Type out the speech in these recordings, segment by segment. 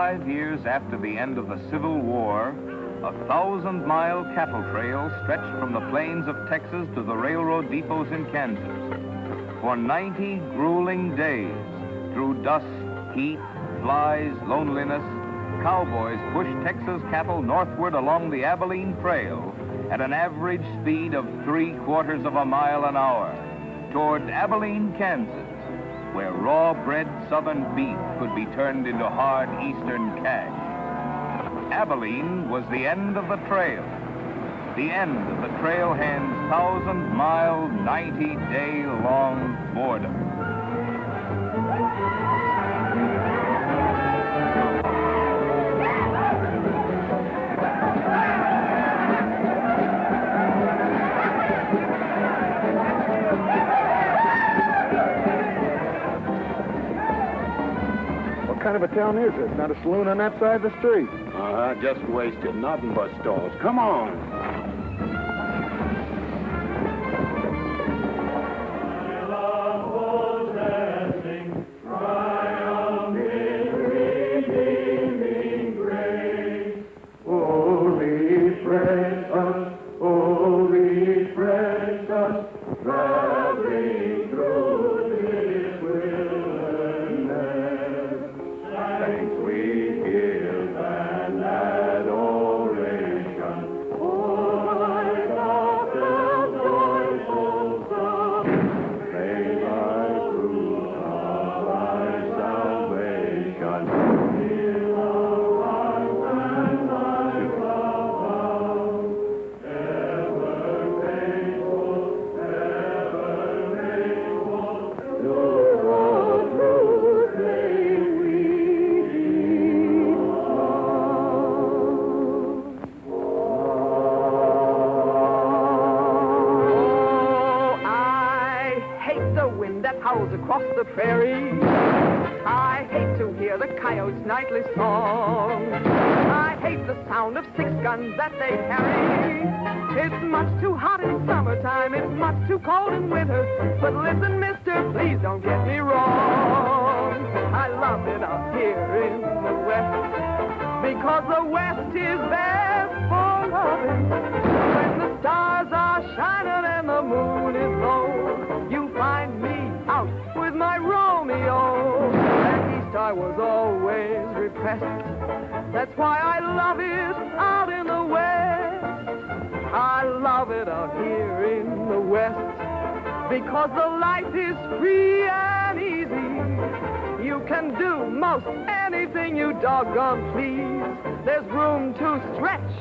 5 years after the end of the Civil War, a 1,000-mile cattle trail stretched from the plains of Texas to the railroad depots in Kansas. For 90 grueling days, through dust, heat, flies, loneliness, cowboys pushed Texas cattle northward along the Abilene Trail at an average speed of 3/4 of a mile an hour toward Abilene, Kansas, where raw-bred southern beef could be turned into hard eastern cash. Abilene was the end of the trail, the end of the trailhand's 1,000-mile, 90-day-long boredom. What kind of a town is this? Not a saloon on that side of the street. Just wasted. Nothing but stalls. Come on. Across the prairie, I hate to hear the coyote's nightly song. I hate the sound of 6 guns that they carry. It's much too hot in summertime, it's much too cold in winter. But listen, mister, please don't get me wrong. I love it out here in the West, because the West is best for loving. When the stars are shining and the moon is low, you find me out with my Romeo. And East I was always repressed. That's why I love it out in the West. I love it out here in the West, because the life is free and easy. You can do most anything you doggone please. There's room to stretch.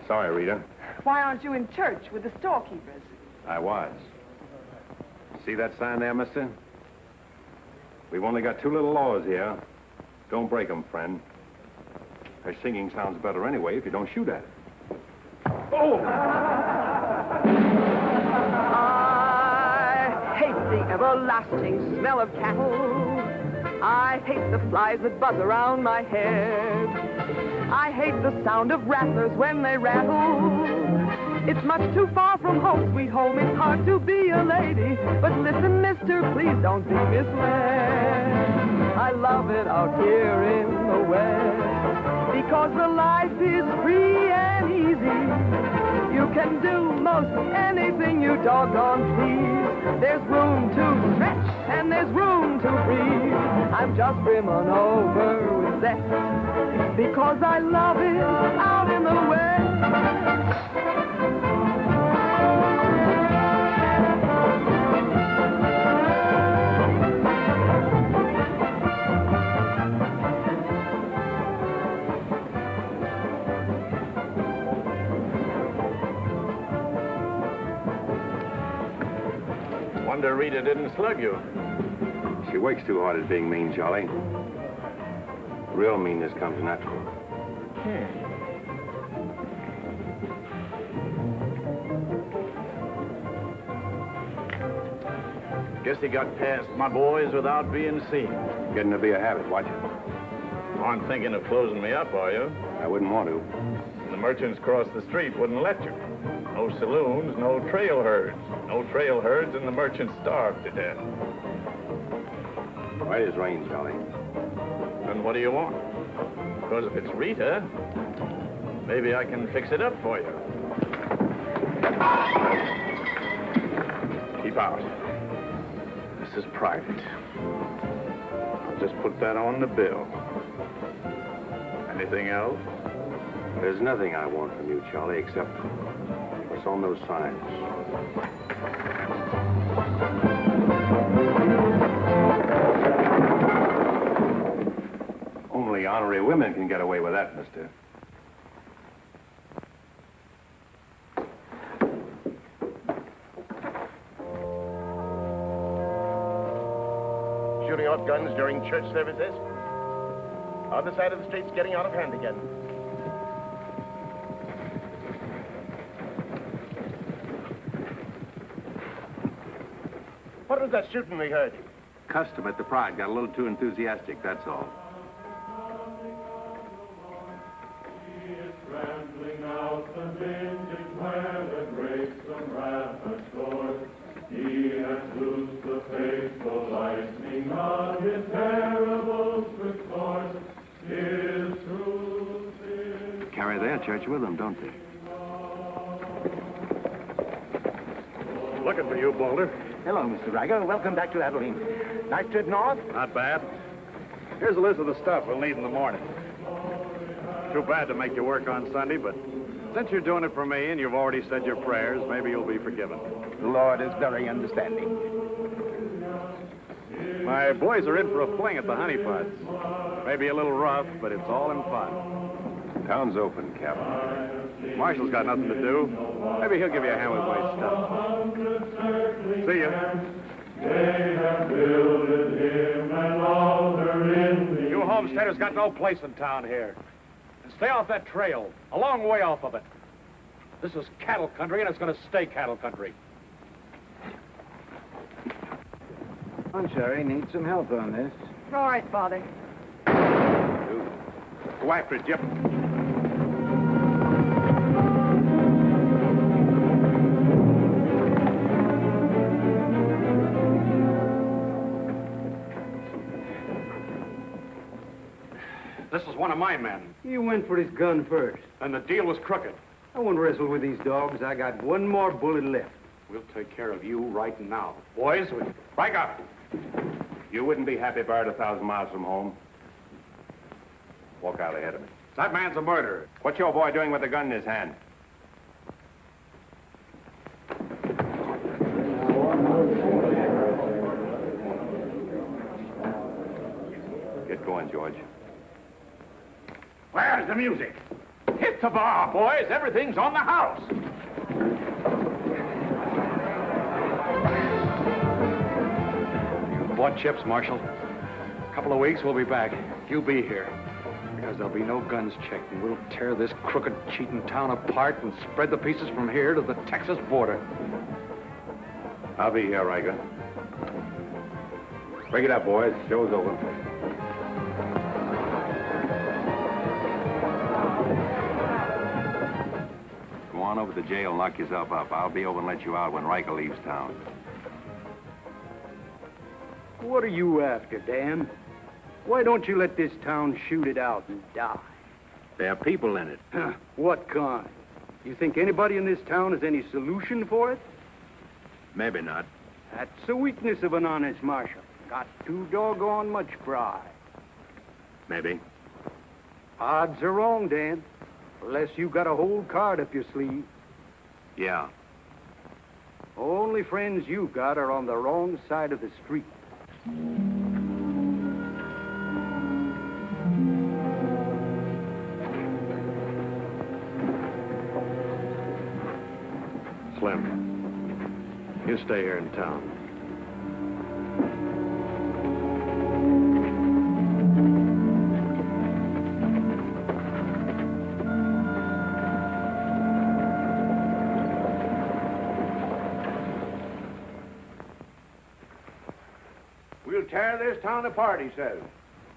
Sorry, Rita. Why aren't you in church with the storekeepers? I was. See that sign there, mister? We've only got 2 little laws here. Don't break them, friend. Her singing sounds better anyway if you don't shoot at it. Oh! I hate the everlasting smell of cattle. I hate the flies that buzz around my head. I hate the sound of rattlers when they rattle. It's much too far from home, sweet home. It's hard to be a lady. But listen, mister, please don't be misled. I love it out here in the West, because the life is free and easy. You can do most anything you doggone please. There's room to stretch and there's room to breathe. I'm just brimming over with zest, because I love it out in the West. Wonder Rita didn't slug you. She works too hard at being mean, Charlie. Real meanness comes natural. Guess he got past my boys without being seen. Getting to be a habit, watch it. Aren't thinking of closing me up, are you? I wouldn't want to. The merchants across the street wouldn't let you. No saloons, no trail herds. No trail herds, and the merchants starved to death. Why does rain, Charlie? Then what do you want? Because if it's Rita, maybe I can fix it up for you. Keep out. This is private. I'll just put that on the bill. Anything else? There's nothing I want from you, Charlie, except what's on those signs. Only honorary women can get away with that, mister. Shooting off guns during church services? Other side of the street's getting out of hand again. What was that shooting we heard? Custom at the Pride got a little too enthusiastic, that's all. Carry their church with them, don't they? Looking for you, Boulder. Hello, Mr. Riger. Welcome back to Abilene. Nice trip north? Not bad. Here's a list of the stuff we'll need in the morning. Too bad to make you work on Sunday, but since you're doing it for me and you've already said your prayers, maybe you'll be forgiven. The Lord is very understanding. My boys are in for a fling at the Honey Pots. Maybe a little rough, but it's all in fun. Town's open, Captain. Marshall's got nothing to do. Maybe he'll give you a hand with my stuff. See ya. You homesteaders got no place in town here. And stay off that trail, a long way off of it. This is cattle country, and it's going to stay cattle country. Sherry needs some help on this. All right, Father. Go after it, Jip. This is one of my men. He went for his gun first. And the deal was crooked. I won't wrestle with these dogs. I got one more bullet left. We'll take care of you right now. Boys, back up. You wouldn't be happy buried 1,000 miles from home. Walk out ahead of me. That man's a murderer. What's your boy doing with the gun in his hand? Get going, George. Where's the music? Hit the bar, boys. Everything's on the house. You bought chips, Marshal. A couple of weeks, we'll be back. You be here. Because there'll be no guns checked, and we'll tear this crooked, cheating town apart and spread the pieces from here to the Texas border. I'll be here, Riker. Break it up, boys. Show's over. Go on over to the jail and lock yourself up. I'll be over and let you out when Riker leaves town. What are you after, Dan? Why don't you let this town shoot it out and die? There are people in it. What kind? You think anybody in this town has any solution for it? Maybe not. That's the weakness of an honest marshal. Got too doggone much pride. Maybe. Odds are wrong, Dan. Unless you got a whole card up your sleeve. Yeah. Only friends you got are on the wrong side of the street. Slim, you stay here in town. We'll tear this town apart, he says.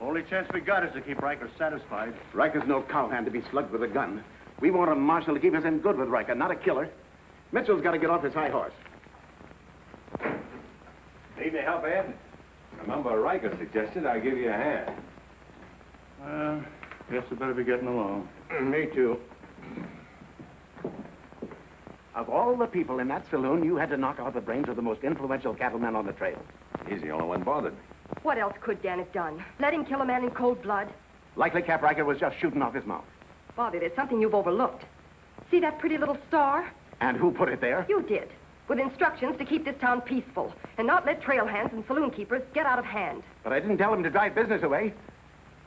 Only chance we got is to keep Riker satisfied. Riker's no cowhand to be slugged with a gun. We want a marshal to keep us in good with Riker, not a killer. Mitchell's got to get off his high horse. Need any help, Ed? Remember, Riker suggested I give you a hand. Guess I better be getting along. Me too. Of all the people in that saloon, you had to knock out the brains of the most influential cattleman on the trail. He's the only one bothered me. What else could Dan have done? Let him kill a man in cold blood? Likely Cap Riker was just shooting off his mouth. Bobby, there's something you've overlooked. See that pretty little star? And who put it there? You did. With instructions to keep this town peaceful and not let trail hands and saloon keepers get out of hand. But I didn't tell him to drive business away.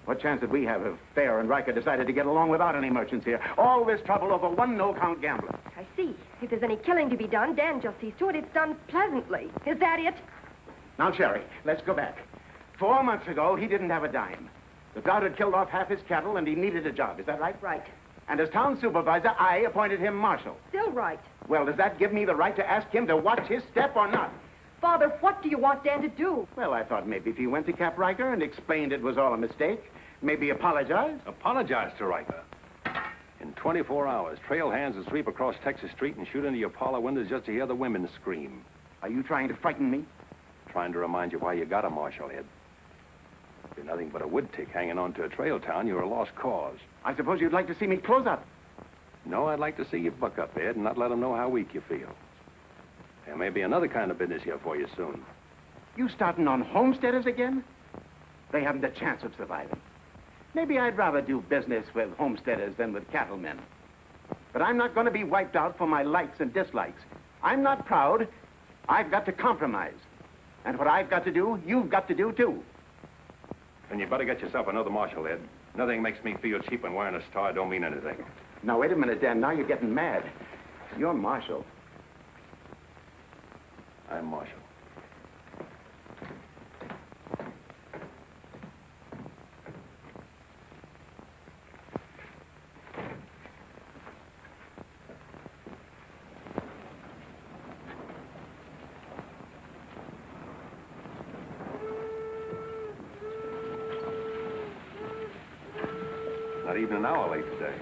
What chance did we have if Fair and Riker decided to get along without any merchants here? All this trouble over one no-count gambler. I see. If there's any killing to be done, Dan just sees to it it's done pleasantly. Is that it? Now, Sherry, let's go back. 4 months ago, he didn't have a dime. The drought had killed off half his cattle, and he needed a job. Is that right? Right. And as town supervisor, I appointed him marshal. Still right. Well, does that give me the right to ask him to watch his step or not? Father, what do you want Dan to do? Well, I thought maybe if he went to Cap Riker and explained it was all a mistake, maybe apologize. Apologize to Riker. In 24 hours, trail hands will sweep across Texas Street and shoot into your parlor windows just to hear the women scream. Are you trying to frighten me? Trying to remind you why you got a marshal, Ed. If you're nothing but a wood tick hanging on to a trail town, you're a lost cause. I suppose you'd like to see me close up. No, I'd like to see you buck up, Ed, and not let them know how weak you feel. There may be another kind of business here for you soon. You starting on homesteaders again? They haven't a chance of surviving. Maybe I'd rather do business with homesteaders than with cattlemen. But I'm not going to be wiped out for my likes and dislikes. I'm not proud. I've got to compromise. And what I've got to do, you've got to do, too. Then you better get yourself another marshal, Ed. Nothing makes me feel cheap when wearing a star don't mean anything. Now, wait a minute, Dan. Now you're getting mad. You're marshal. I'm marshal. Not even an hour late today.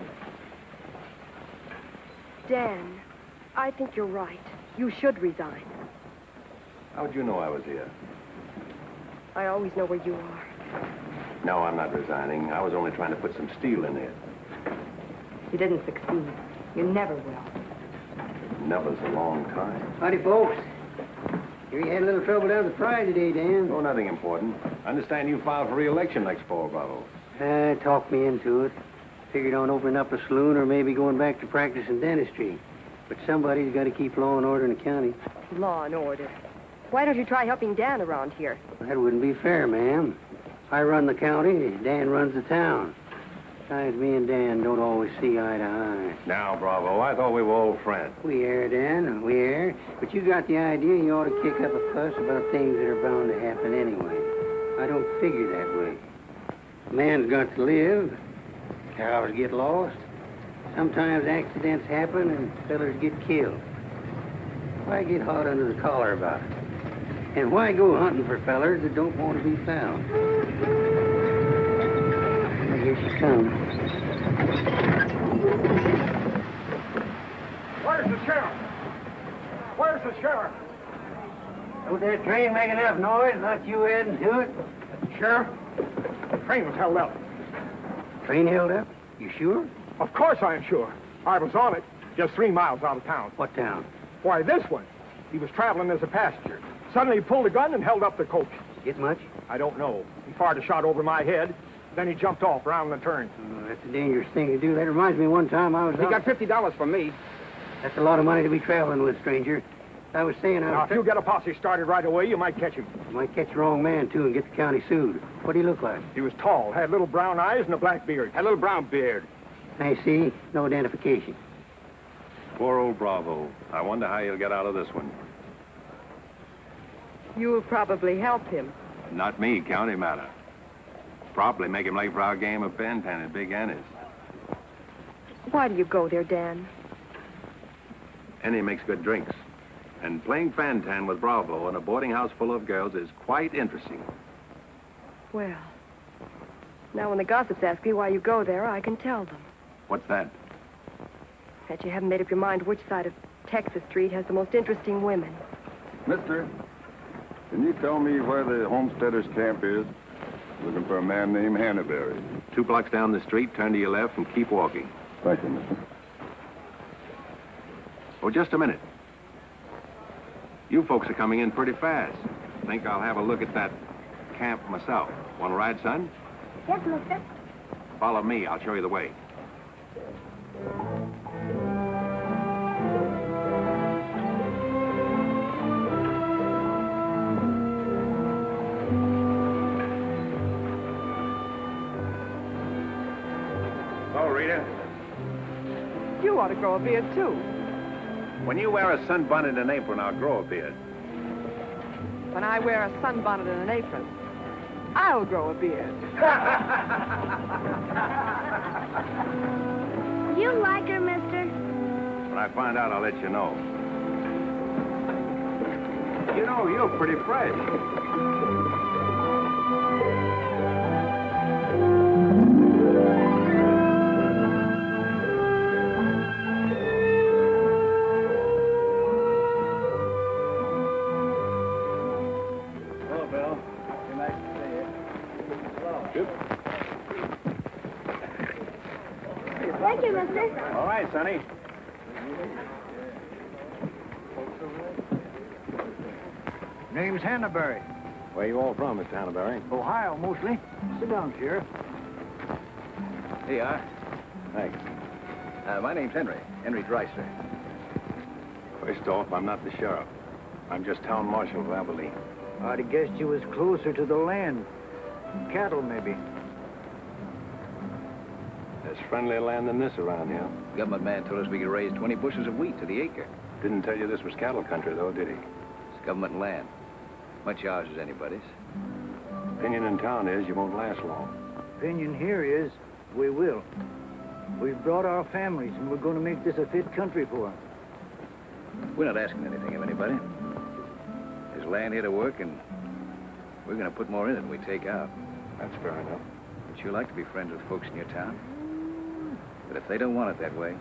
Dan, I think you're right. You should resign. How'd you know I was here? I always know where you are. No, I'm not resigning. I was only trying to put some steel in there. You didn't succeed. You never will. Never's a long time. Howdy, folks. Here you had a little trouble down at the prize today, Dan. Oh, nothing important. I understand you filed for re-election next fall, Bravo. Talked me into it. Figured on opening up a saloon or maybe going back to practice in dentistry. But somebody's got to keep law and order in the county. Law and order. Why don't you try helping Dan around here? That wouldn't be fair, ma'am. I run the county, Dan runs the town. Besides, me and Dan don't always see eye to eye. Now, Bravo, I thought we were old friends. We are, Dan, we are. But you got the idea you ought to kick up a fuss about things that are bound to happen anyway. I don't figure that way. A man's got to live. Cows get lost. Sometimes accidents happen and fellers get killed. Why get hot under the collar about it? And why go hunting for fellers that don't want to be found? Well, here she comes. Where's the sheriff? Where's the sheriff? Don't that train make enough noise? Not you adding to it? Sheriff? The train was held up. Train held up? You sure? Of course I'm sure. I was on it, just 3 miles out of town. What town? Why, this one. He was traveling as a passenger. Suddenly he pulled a gun and held up the coach. Get much? I don't know. He fired a shot over my head. Then he jumped off around the turn. Oh, that's a dangerous thing to do. That reminds me one time I was He out... got $50 from me. That's a lot of money to be traveling with, stranger. I was saying I Now, was... if you get a posse started right away, you might catch him. You might catch the wrong man, too, and get the county sued. What do he look like? He was tall, had little brown eyes and a black beard. A little brown beard. I see. No identification. Poor old Bravo. I wonder how he'll get out of this one. You'll probably help him. Not me, county matter. Probably make him late for our game of Pantan at Big Annie's. Why do you go there, Dan? Annie makes good drinks. And playing Fantan with Bravo in a boarding house full of girls is quite interesting. Well, now when the gossips ask me why you go there, I can tell them. What's that? That you haven't made up your mind which side of Texas Street has the most interesting women. Mister, can you tell me where the homesteaders' camp is? Looking for a man named Hannaberry. 2 blocks down the street, turn to your left and keep walking. Thank you, mister. Oh, just a minute. You folks are coming in pretty fast. Think I'll have a look at that camp myself. Want to ride, son? Yes, mister. Follow me. I'll show you the way. Oh, Rita. You ought to grow a beard, too. When you wear a sunbonnet and an apron, I'll grow a beard. When I wear a sunbonnet and an apron, I'll grow a beard. You like her, mister? When I find out, I'll let you know. You know, you're pretty fresh. Thank you, mister. All right, Sonny. Name's Hannaberry. Where you all from, Mr. Hannaberry? Ohio, mostly. Sit down, Sheriff. Here you are. Thanks. My name's Henry. Henry Dreiser. First off, I'm not the sheriff. I'm just town marshal of Abilene. I'd have guessed you was closer to the land. Cattle, maybe. There's friendlier land than this around here. Government man told us we could raise 20 bushels of wheat to the acre. Didn't tell you this was cattle country, though, did he? It's government land. Much ours as anybody's. Opinion in town is you won't last long. Opinion here is we will. We've brought our families, and we're going to make this a fit country for them. We're not asking anything of anybody. There's land here to work, and we're going to put more in it than we take out. That's fair enough. Would you like to be friends with folks in your town? But if they don't want it that way,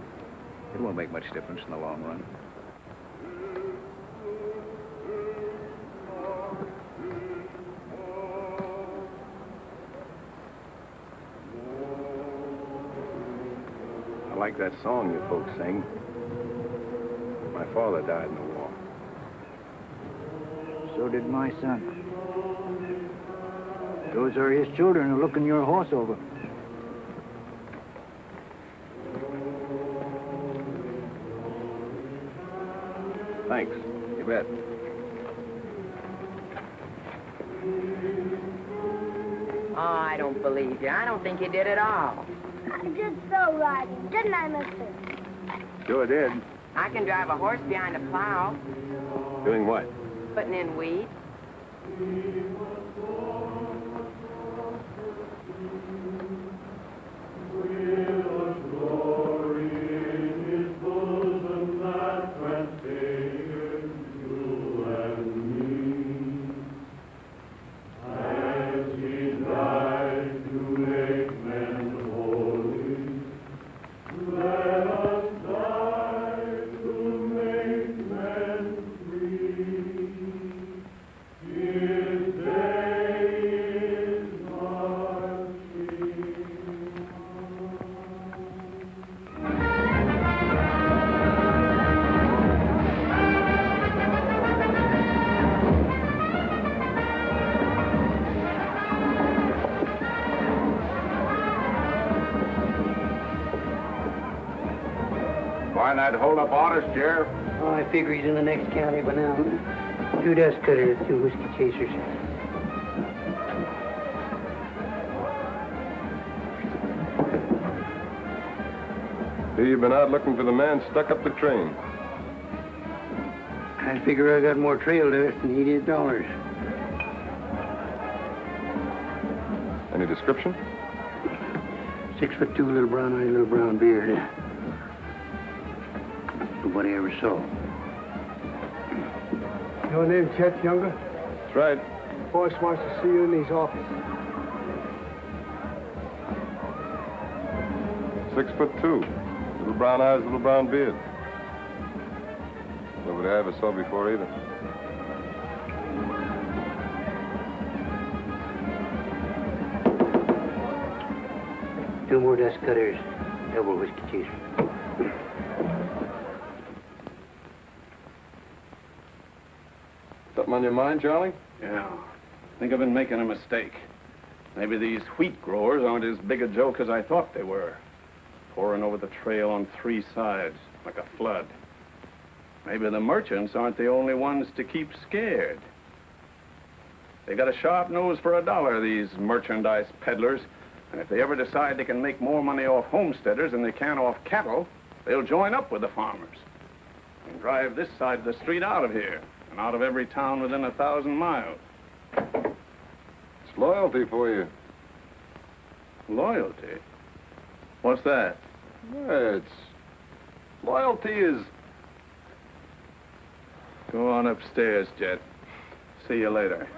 it won't make much difference in the long run. I like that song you folks sing. My father died in the war. So did my son. Those are his children who are looking your horse over. Thanks. You bet. Oh, I don't believe you. I don't think you did at all. I did so riding, didn't I, mister? Sure did. I can drive a horse behind a plow, Doing what? putting in weed. Find that hold-up artist, Sheriff? Oh, I figure he's in the next county by now. 2 dust cutters, 2 whiskey chasers. See, you've been out looking for the man stuck up the train. I figure I got more trail dust than he did dollars. Any description? 6'2", little brown eyes, little brown beard. Nobody ever saw. Your name, Chet Younger? That's right. Boss wants to see you in his office. 6'2", little brown eyes, little brown beard. Nobody I ever saw before either. 2 more dust cutters, double whiskey chaser. Something on your mind, Charlie? Yeah. I think I've been making a mistake. Maybe these wheat growers aren't as big a joke as I thought they were. Pouring over the trail on 3 sides, like a flood. Maybe the merchants aren't the only ones to keep scared. They got a sharp nose for $1, these merchandise peddlers. And if they ever decide they can make more money off homesteaders than they can off cattle, they'll join up with the farmers and drive this side of the street out of here and out of every town within 1,000 miles. It's loyalty for you. Loyalty? What's that? Loyalty is... Go on upstairs, Jet. See you later.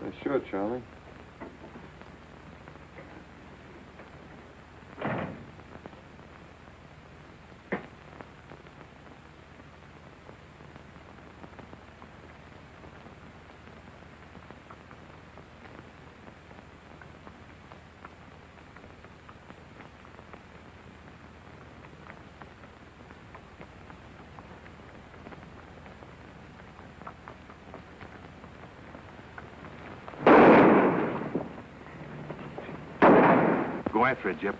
Yeah, sure, Charlie. Go after it, Jip.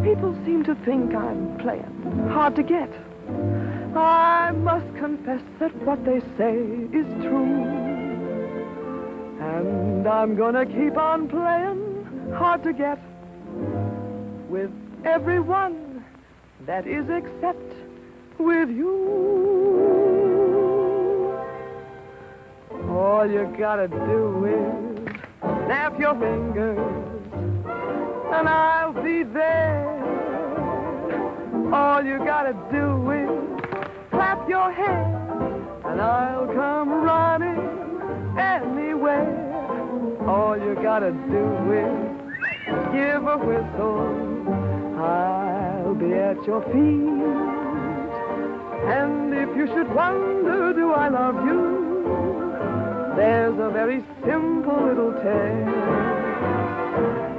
People seem to think I'm playing hard to get. I must confess that what they say is true. And I'm gonna keep on playing hard to get with everyone, that is except with you. All you gotta do is snap your fingers and I'll be there. All you gotta do is clap your hands and I'll come running anywhere. All you gotta do is give a whistle. I'll be at your feet. And if you should wonder, do I love you? There's a very simple little tale.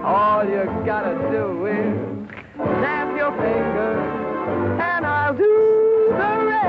All you gotta do is snap your fingers and I'll do the rest.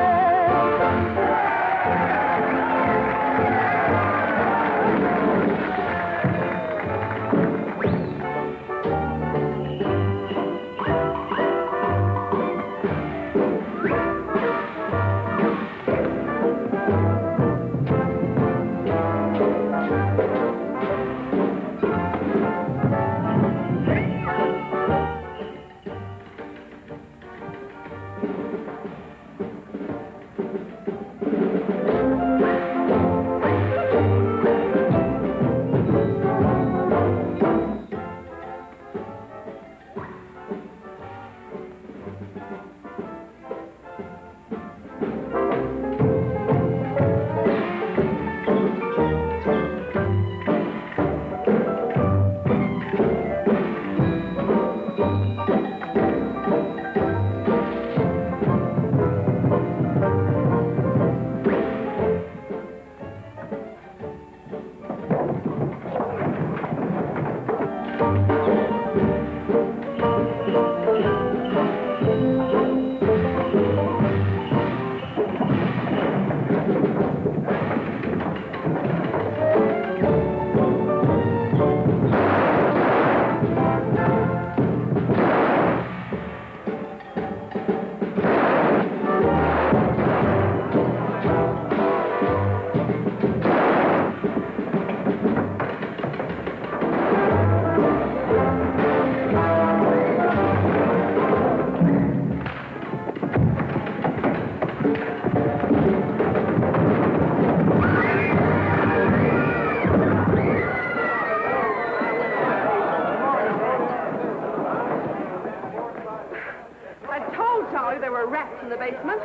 in the basement.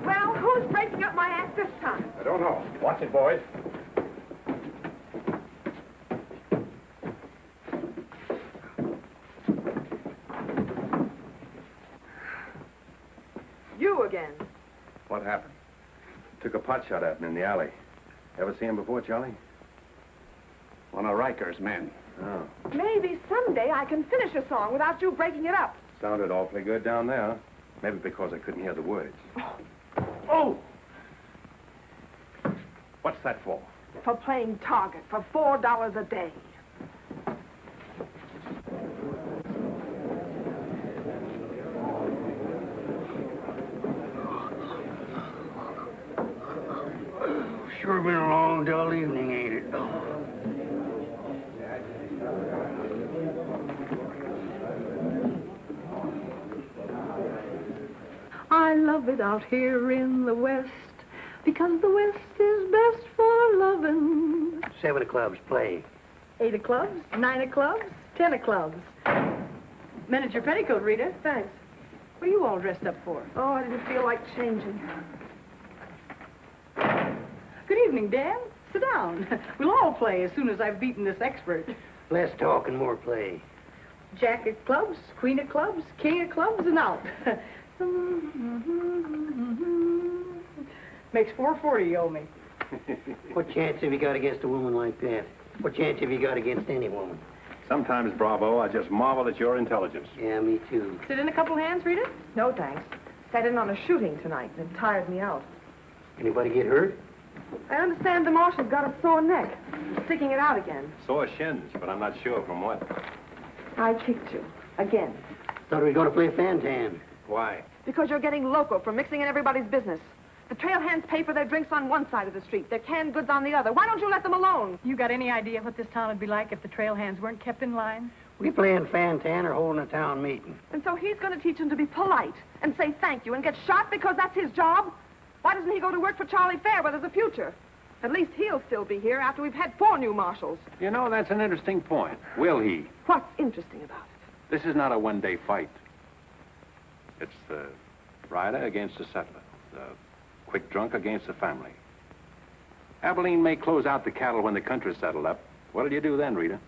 Well, who's breaking up my act this time? I don't know. Watch it, boys. You again. What happened? Took a pot shot at him in the alley. Ever see him before, Charlie? One of Riker's men. Oh. Maybe someday I can finish a song without you breaking it up. Sounded awfully good down there. Maybe because I couldn't hear the words. Oh! What's that for? For playing target for $4 a day. Sure been a long, dull evening, ain't it? I love it out here in the West, because the West is best for loving. 7 of clubs, play. 8 of clubs, 9 of clubs, 10 of clubs. Miniature petticoat, Rita. Thanks. What are you all dressed up for? Oh, I didn't feel like changing. Good evening, Dan. Sit down. We'll all play as soon as I've beaten this expert. Less talk and more play. Jack of clubs, queen of clubs, king of clubs, and out. Makes $4.40 you owe me. What chance have you got against a woman like that? What chance have you got against any woman? Sometimes, Bravo, I just marvel at your intelligence. Yeah, me too. Sit in a couple hands, Rita? No, thanks. Sat in on a shooting tonight, and it tired me out. Anybody get hurt? I understand the marshal's got a sore neck. He's sticking it out again. Sore shins, but I'm not sure from what. I kicked you. Again. Thought we were going to play Fantan. Why? Because you're getting loco for mixing in everybody's business. The trail hands pay for their drinks on one side of the street, their canned goods on the other. Why don't you let them alone? You got any idea what this town would be like if the trail hands weren't kept in line? We playing Fantan or holding a town meeting. And so he's going to teach them to be polite and say thank you and get shot because that's his job? Why doesn't he go to work for Charlie Fair where there's a future? At least he'll still be here after we've had 4 new marshals. You know, that's an interesting point. Will he? What's interesting about it? This is not a one-day fight. It's the rider against the settler, the quick drunk against the family. Abilene may close out the cattle when the country's settled up. What'll you do then, Rita?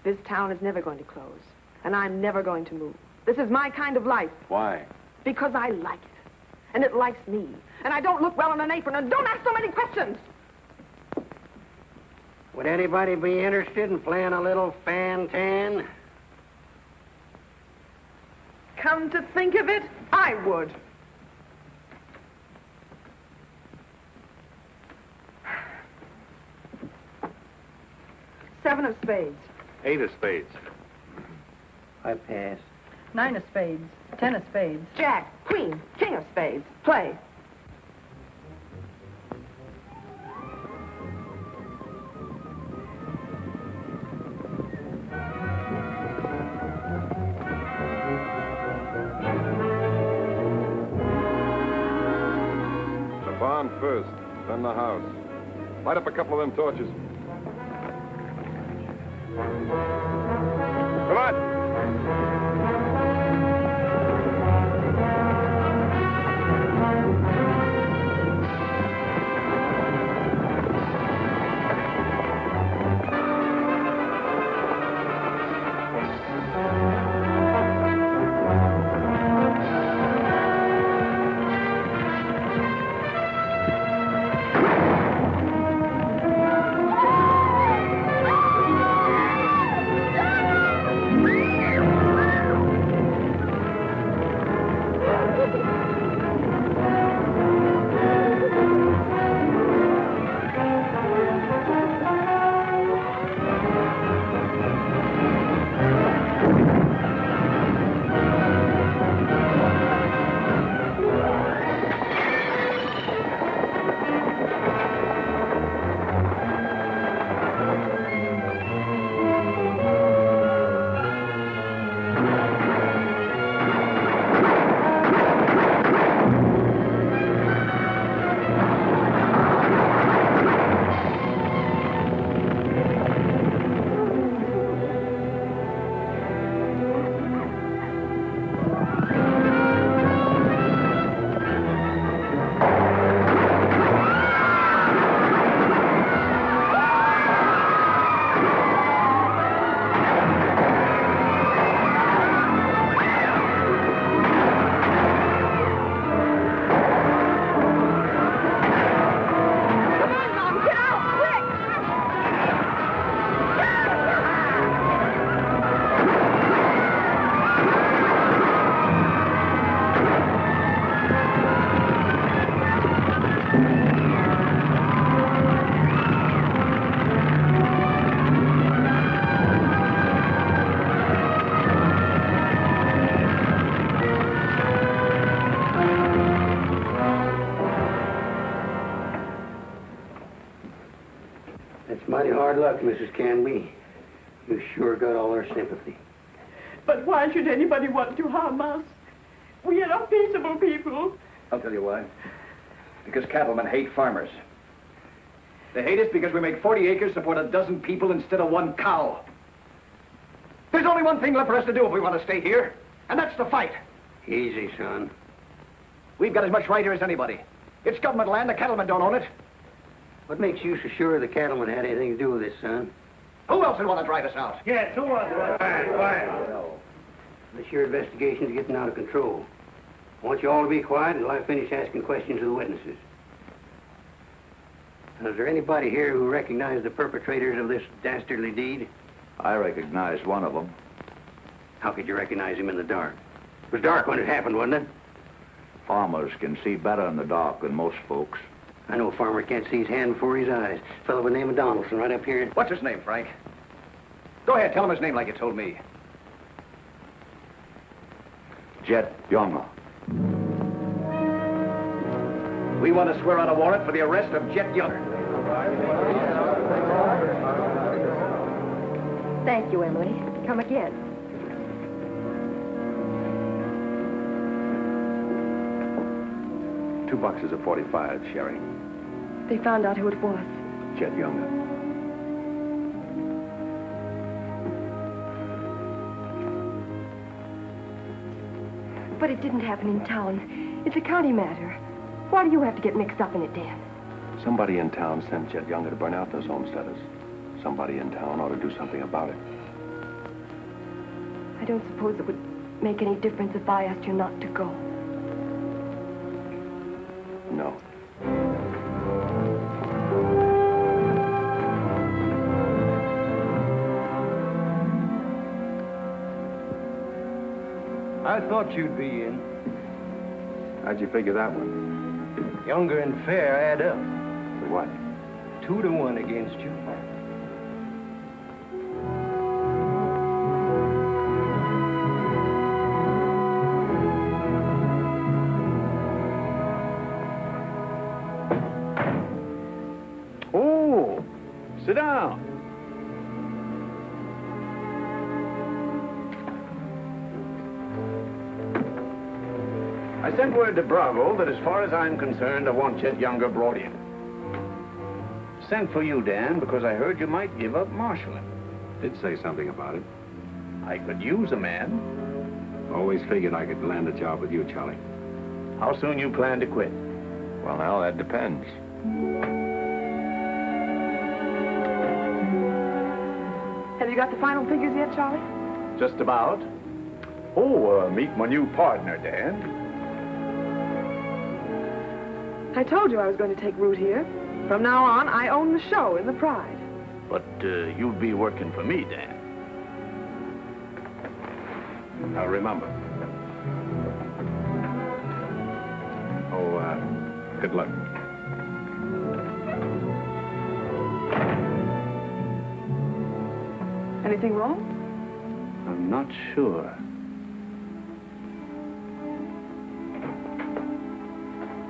This town is never going to close, and I'm never going to move. This is my kind of life. Why? Because I like it, and it likes me, and I don't look well in an apron, and don't ask so many questions. Would anybody be interested in playing a little Fantan? Come to think of it, I would. Seven of spades. 8 of spades. I pass. 9 of spades, 10 of spades. Jack, queen, king of spades. Play. The barn first, then the house. Light up a couple of them torches. Come on. That's mighty hard luck, Mrs. Canby. You sure got all our sympathy. But why should anybody want to harm us? We are peaceable people. I'll tell you why. Because cattlemen hate farmers. They hate us because we make 40 acres support a dozen people instead of one cow. There's only one thing left for us to do if we want to stay here, and that's to fight. Easy, son. We've got as much right here as anybody. It's government land. The cattlemen don't own it. What makes you so sure the cattlemen had anything to do with this, son? Who else would want to drive us out? Yes, who wants to? Quiet. This your investigation's getting out of control. I want you all to be quiet until I finish asking questions of the witnesses. Now, is there anybody here who recognized the perpetrators of this dastardly deed? I recognize one of them. How could you recognize him in the dark? It was dark when it happened, wasn't it? Farmers can see better in the dark than most folks. I know a farmer can't see his hand before his eyes. A fellow by the name of Donaldson right up here. What's his name, Frank? Go ahead, tell him his name like you told me. Jet Younger. We want to swear out a warrant for the arrest of Jet Younger. Thank you, Emily. Come again. Two boxes of 45, Sherry. They found out who it was. Jet Younger. But it didn't happen in town. It's a county matter. Why do you have to get mixed up in it, Dan? Somebody in town sent Jet Younger to burn out those homesteaders. Somebody in town ought to do something about it. I don't suppose it would make any difference if I asked you not to go. No. I thought you'd be in. How'd you figure that one? Younger and Fair add up. What? 2-1 against you. Oh, sit down. I sent word to Bravo that as far as I'm concerned, I want Chet Younger brought in. Sent for you, Dan, because I heard you might give up marshaling. Did say something about it. I could use a man. Always figured I could land a job with you, Charlie. How soon you plan to quit? Well, now, that depends. Have you got the final figures yet, Charlie? Just about. Oh, meet my new partner, Dan. I told you I was going to take root here. From now on, I own the show in the Pride. But you'd be working for me, Dan. Now, remember. Oh, good luck. Anything wrong? I'm not sure.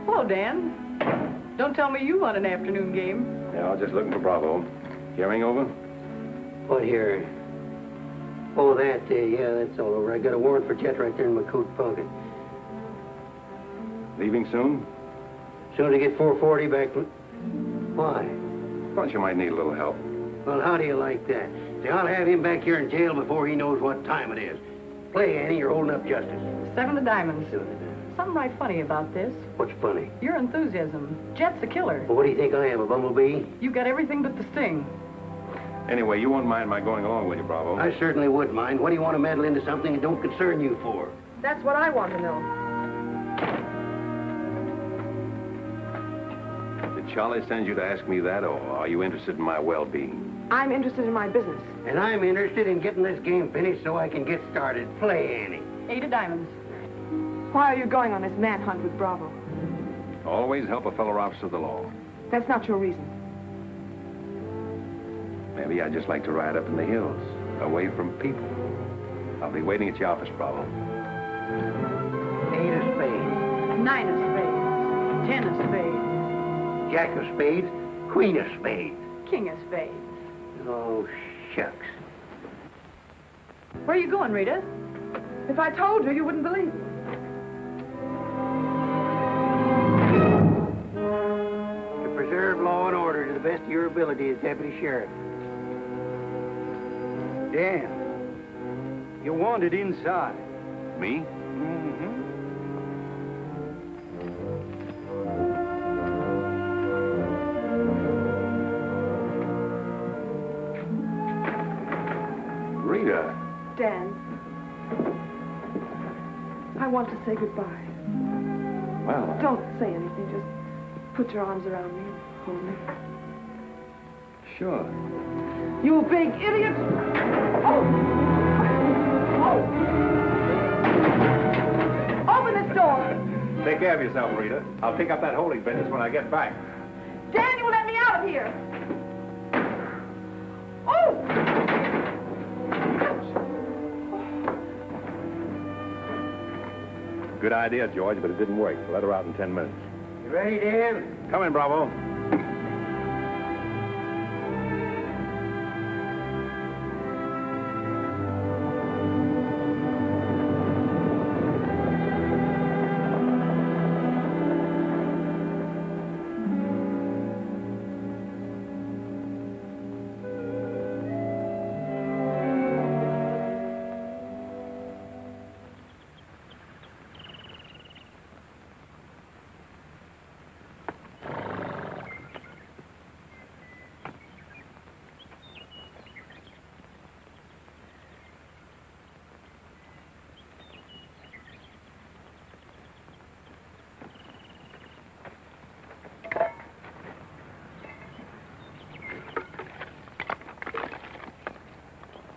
Hello, Dan. Don't tell me you won an afternoon game. Yeah, I was just looking for Bravo. Hearing over? What here? Oh, that, yeah, that's all over. I got a warrant for Chet right there in my coat pocket. Leaving soon? Soon to get 440 back. Why? Thought you might need a little help. Well, how do you like that? See, I'll have him back here in jail before he knows what time it is. Play, Annie, you're holding up justice. 7 of diamonds. Something right funny about this. What's funny? Your enthusiasm. Jet's a killer. Well, what do you think I am, a bumblebee? You got everything but the sting. Anyway, you won't mind my going along with you, Bravo. I certainly would mind. What do you want to meddle into something that don't concern you for? That's what I want to know. Did Charlie send you to ask me that, or are you interested in my well-being? I'm interested in my business. And I'm interested in getting this game finished so I can get started. Play, Annie. 8 of diamonds. Why are you going on this manhunt with Bravo? Always help a fellow officer of the law. That's not your reason. Maybe I'd just like to ride up in the hills, away from people. I'll be waiting at your office, Bravo. 8 of spades. 9 of spades. 10 of spades. Jack of spades. Queen of spades. king of spades. Oh, shucks. Where are you going, Rita? If I told you, you wouldn't believe me. To preserve law and order to the best of your ability as deputy sheriff. Dan, you're wanted inside. Me? Mm-hmm. Rita. Dan, I want to say goodbye. Well, Don't say anything. Just put your arms around me and hold me. sure. You big idiot! Oh! Oh! Open this door! Take care of yourself, Rita. I'll pick up that holding business when I get back. Dan, you let me out of here! Oh! Good idea, George, but it didn't work. Let her out in 10 minutes. You ready, Dan? Come in, Bravo.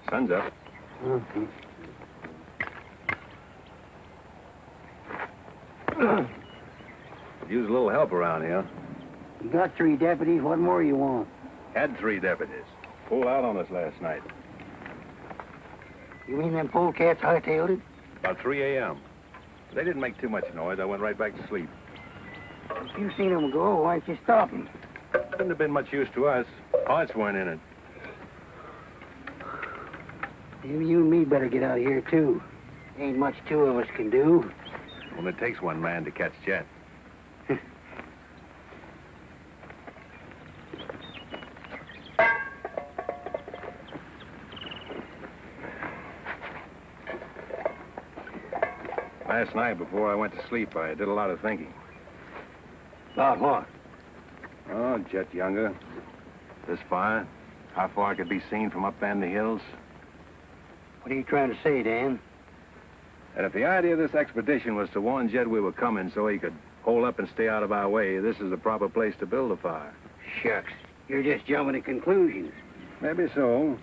Sun's up. Okay. Use a little help around here. You got 3 deputies. What more you want? Had 3 deputies. Pulled out on us last night. You mean them polecats hightailed it? About 3 a.m. They didn't make too much noise. I went right back to sleep. If you seen them go, why don't you stop them? Wouldn't have been much use to us. Parts weren't in it. Maybe you and me better get out of here, too. Ain't much 2 of us can do. Well, it takes one man to catch Jet. Last night, before I went to sleep, I did a lot of thinking. About what? Oh, Jet Younger. This fire. How far it could be seen from up there in the hills. What are you trying to say, Dan? And if the idea of this expedition was to warn Jed we were coming so he could hole up and stay out of our way, this is the proper place to build a fire. Shucks. You're just jumping to conclusions. Maybe so.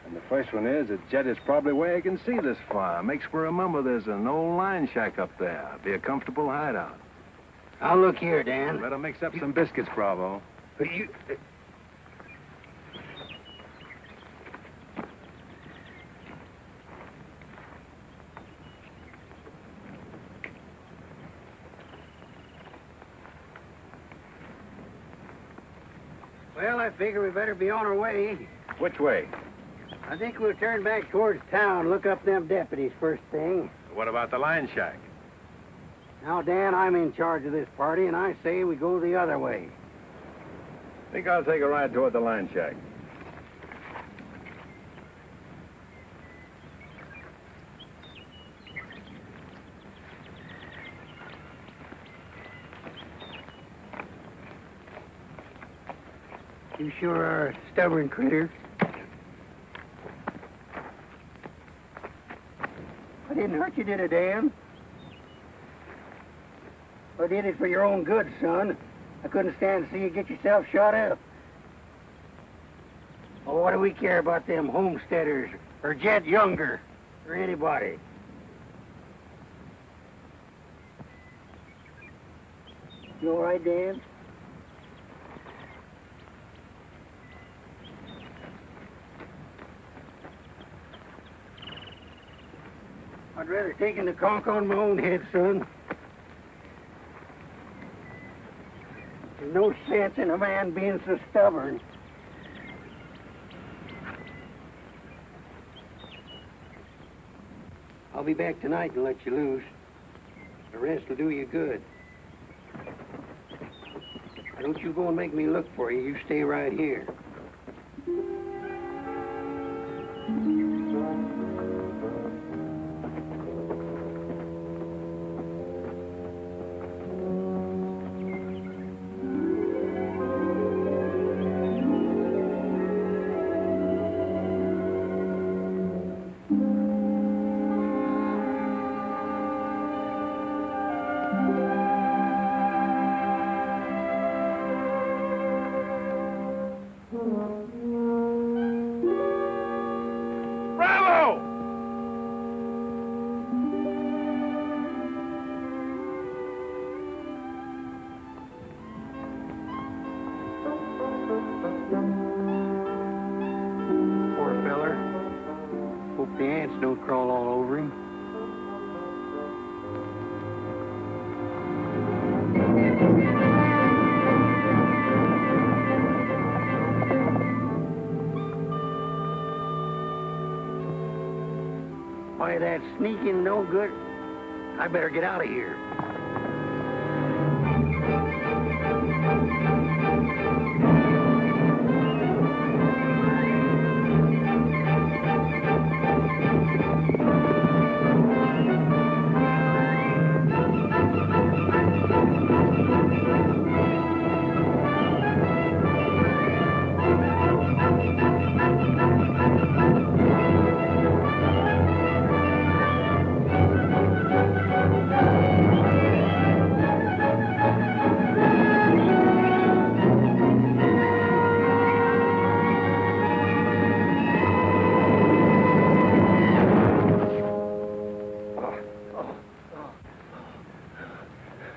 And the first one is that Jed is probably where he can see this fire. Makes for remember there's an old line shack up there. Be a comfortable hideout. Now, look here, Dan. Better mix up some biscuits, Bravo. But you... Well, I figure we better be on our way. Which way? I think we'll turn back towards town, look up them deputies first thing. What about the line shack? Now, Dan, I'm in charge of this party, and I say we go the other way. Think I'll take a ride toward the line shack. You sure are a stubborn critter. I didn't hurt you, did I, Dan? I did it for your own good, son. I couldn't stand to see you get yourself shot up. Oh, what do we care about them homesteaders or Jed Younger or anybody? You all right, Dan? I'd rather take the conk on my own head, son. There's no sense in a man being so stubborn. I'll be back tonight and let you loose. The rest will do you good. Now, don't you go and make me look for you. You stay right here. The ants don't crawl all over him. Why, that sneaking no good. I better get out of here.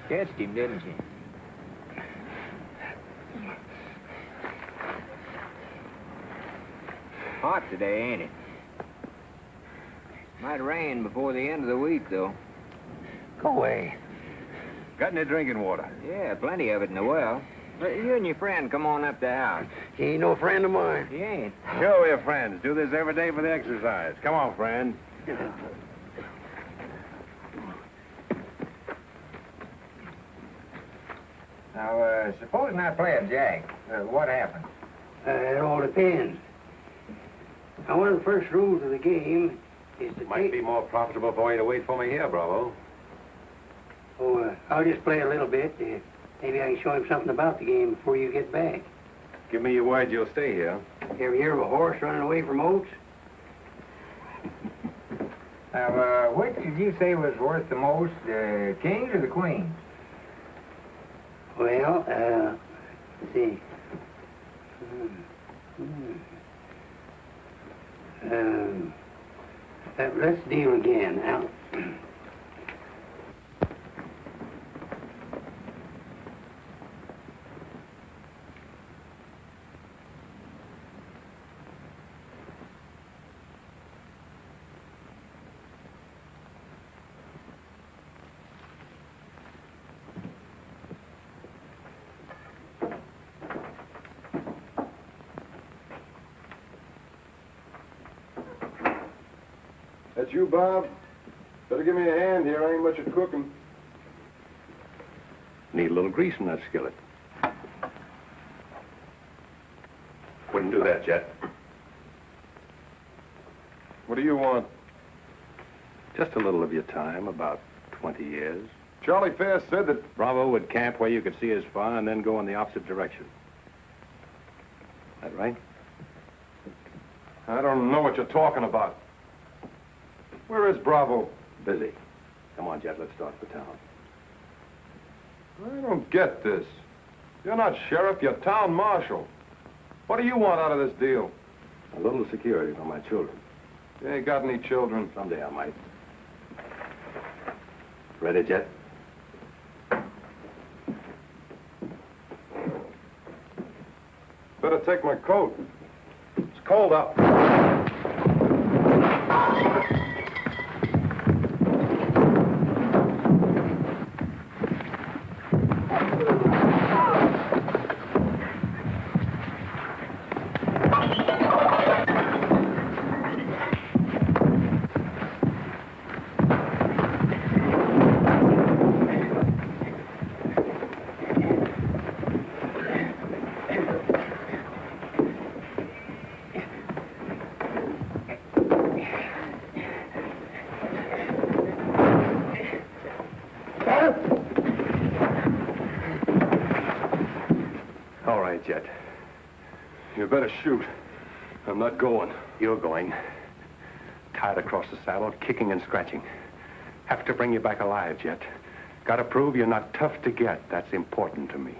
Catched him, didn't you? Hot today, ain't it? Might rain before the end of the week, though. Go away. Got any drinking water? Yeah, plenty of it in the well. You and your friend come on up the house. He ain't no friend of mine. He ain't. Sure, we're friends. Do this every day for the exercise. Come on, friend. Now, supposing I play a jack, what happens? It all depends. Now, one of the first rules of the game is to Might be more profitable for you to wait for me here, Bravo. Oh, I'll just play a little bit. Maybe I can show him something about the game before you get back. Give me your word you'll stay here. You ever hear of a horse running away from oats? Now, which did you say was worth the most, the kings or the queens? Well, let's see. Let's deal again. Now, That's you, Bob? Better give me a hand here. I ain't much at cooking. Need a little grease in that skillet. Wouldn't do that, Jet. What do you want? Just a little of your time, about 20 years. Charlie Fair said that... Bravo would camp where you could see his far and then go in the opposite direction. That right? I don't know what you're talking about. Where is Bravo? Busy. Come on, Jet, let's start for town. I don't get this. You're not sheriff, you're town marshal. What do you want out of this deal? A little security for my children. You ain't got any children. Someday I might. Ready, Jet? Better take my coat. It's cold out. You better shoot. I'm not going. You're going. Tied across the saddle, kicking and scratching. Have to bring you back alive, Jet. Gotta prove you're not tough to get. That's important to me.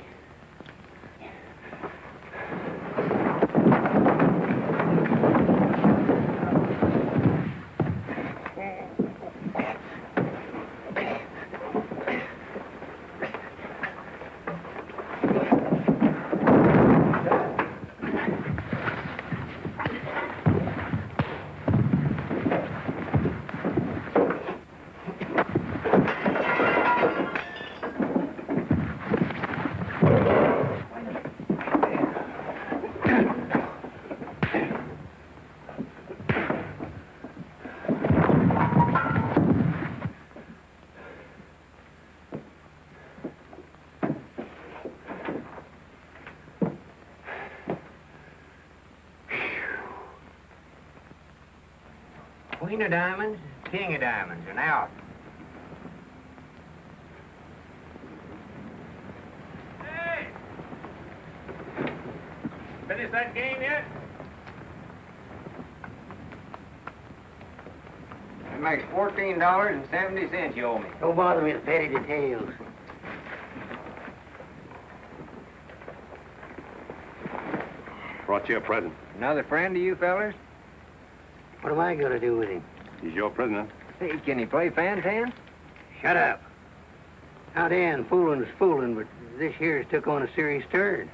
Queen of diamonds, king of diamonds, and out. Hey! Finish that game yet? That makes $14.70 you owe me. Don't bother me with petty details. Brought you a present. Another friend of you fellers? What am I gonna do with him? He's your prisoner. Hey, can he play fan-tan? Shut up. Now, Dan, fooling is fooling, but this year's took on a serious turn.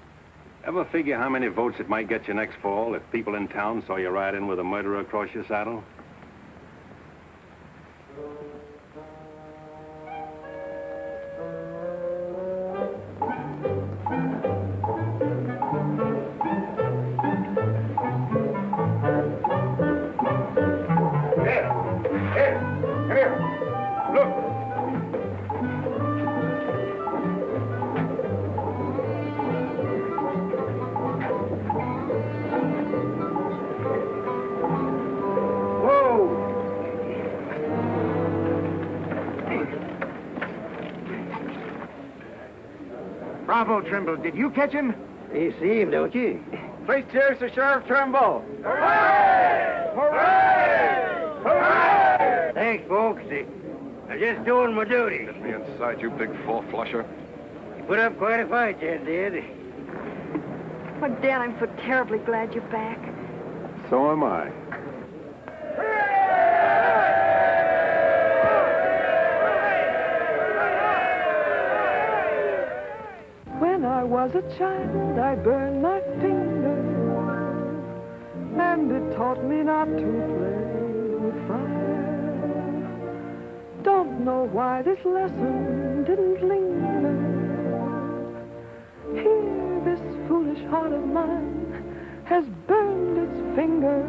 Ever figure how many votes it might get you next fall if people in town saw you ride in with a murderer across your saddle? Bravo, Trimble. Did you catch him? You see him, don't you? Three cheers to Sheriff Trimble. Hooray! Hooray! Hooray! Thanks, folks. I'm just doing my duty. Get me inside, you big four-flusher. You put up quite a fight, Jet did. Oh, Dan, I'm so terribly glad you're back. So am I. When I was a child, I burned my finger, and it taught me not to play with fire. Don't know why this lesson didn't linger. Here, this foolish heart of mine has burned its finger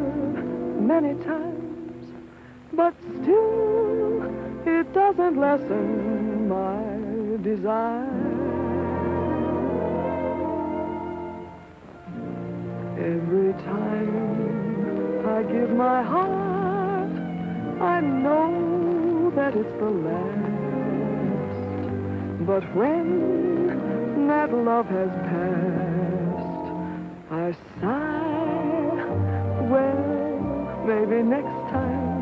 many times, but still, it doesn't lessen my desire. Every time I give my heart, I know that it's the last. But when that love has passed, I sigh, well, maybe next time.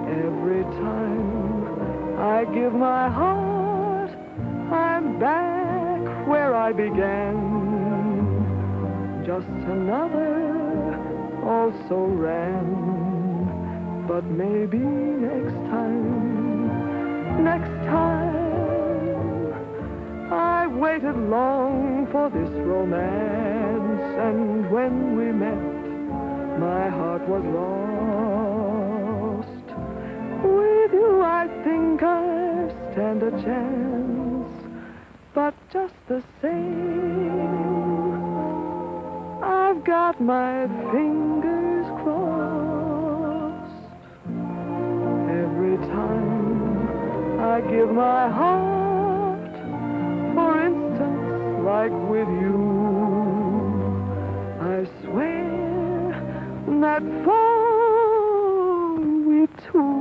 Every time I give my heart, I'm back where I began. Just another also ran, but maybe next time, I waited long for this romance, and when we met, my heart was lost. With you, I think I stand a chance, but just the same, I've got my fingers crossed. Every time I give my heart, for instance, like with you, I swear that for we two,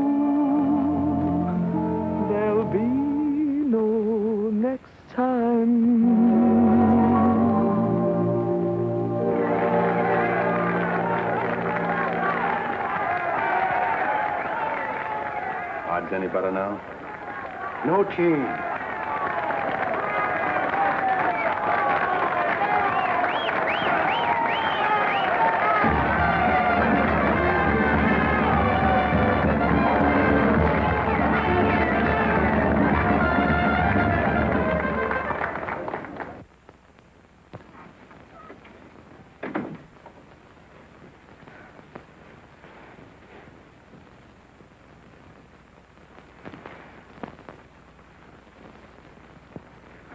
there'll be no next time. roads any better now? No change.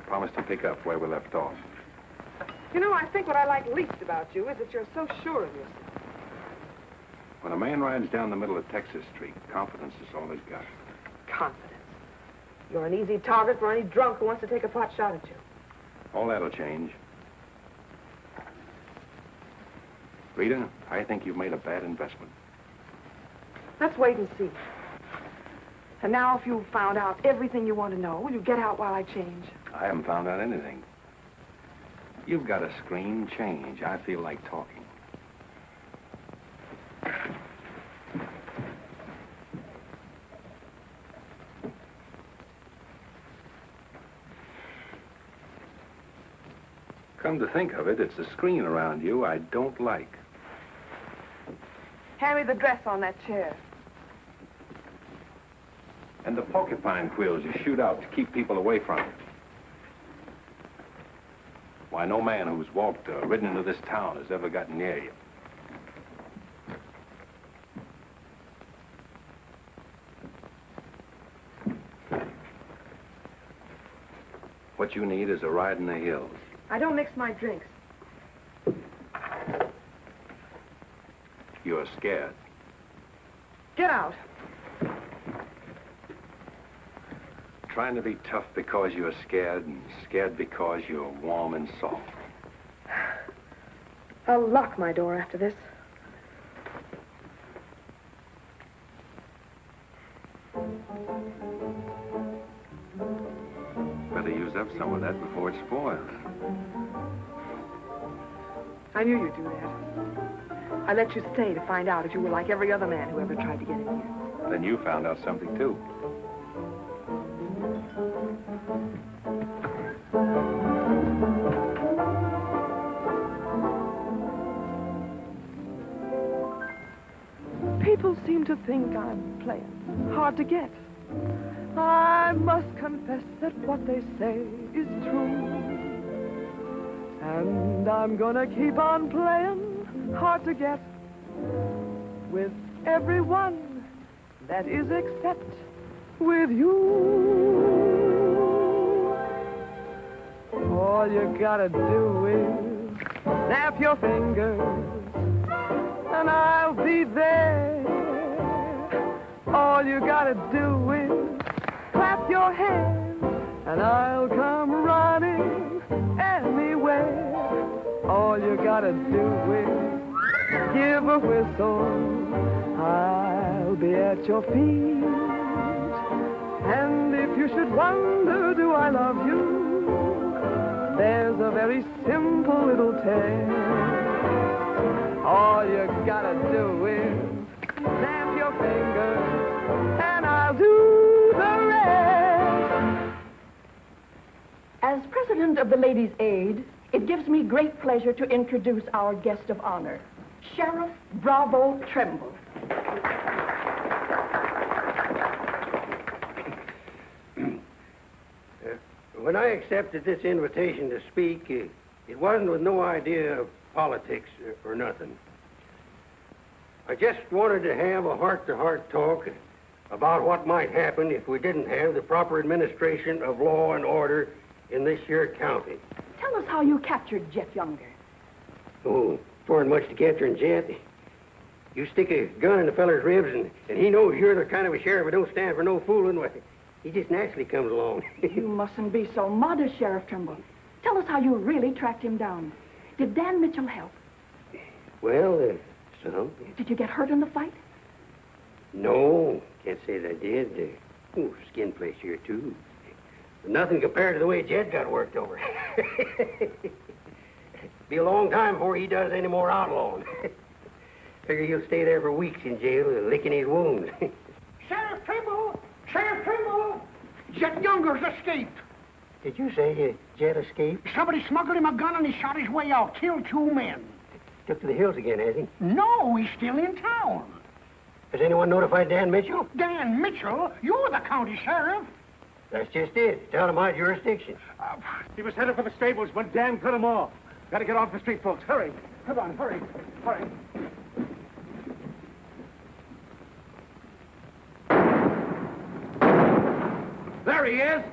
Promise to pick up where we left off. You know, I think what I like least about you is that you're so sure of yourself. When a man rides down the middle of Texas Street, confidence is all he's got. Confidence. You're an easy target for any drunk who wants to take a pot shot at you. All that'll change. Rita, I think you've made a bad investment. Let's wait and see. And now, if you've found out everything you want to know, will you get out while I change? I haven't found out anything. You've got to scream change. I feel like talking. Come to think of it, it's the screen around you I don't like. Hand me the dress on that chair. And the porcupine quills you shoot out to keep people away from you. Why, no man who's walked or ridden into this town has ever gotten near you. What you need is a ride in the hills. I don't mix my drinks. You're scared. Get out. Trying to be tough because you're scared, and scared because you're warm and soft. I'll lock my door after this. Better use up some of that before it spoils. I knew you'd do that. I let you stay to find out if you were like every other man who ever tried to get in here. Then you found out something, too. People seem to think I'm playing hard to get. I must confess that what they say is true. And I'm gonna keep on playing hard to get with everyone, that is except with you. All you gotta do is snap your fingers and I'll be there. All you gotta do is clap your hands and I'll come running anywhere. All you gotta do is give a whistle. I'll be at your feet. And if you should wonder, do I love you? There's a very simple little tale. All you gotta do is snap your fingers, and I'll do the rest. As president of the Ladies' Aid, it gives me great pleasure to introduce our guest of honor, Sheriff Bravo Trimble. When I accepted this invitation to speak, it wasn't with no idea of politics or nothing. I just wanted to have a heart-to-heart talk about what might happen if we didn't have the proper administration of law and order in this here county. Tell us how you captured Jeff Younger. Oh, weren't much to capturing Jet. You stick a gun in the feller's ribs and he knows you're the kind of a sheriff who don't stand for no fooling. Well, he just naturally comes along. You mustn't be so modest, Sheriff Trimble. Tell us how you really tracked him down. Did Dan Mitchell help? Well, some. Did you get hurt in the fight? No, can't say that I did. Skin place here, too. But nothing compared to the way Jed got worked over. Be a long time before he does any more outlawing. Figure he'll stay there for weeks in jail, licking his wounds. Sheriff Trimble! Sheriff Trimble! Jet Younger's escaped. Did you say Jet escaped? Somebody smuggled him a gun and he shot his way out. Killed 2 men. Took to the hills again, has he? No, he's still in town. Has anyone notified Dan Mitchell? Dan Mitchell? You're the county sheriff. That's just it. It's out of my jurisdiction. He was headed for the stables when Dan cut him off. Got to get off the street, folks. Hurry. Come on, hurry. Hurry. There he is.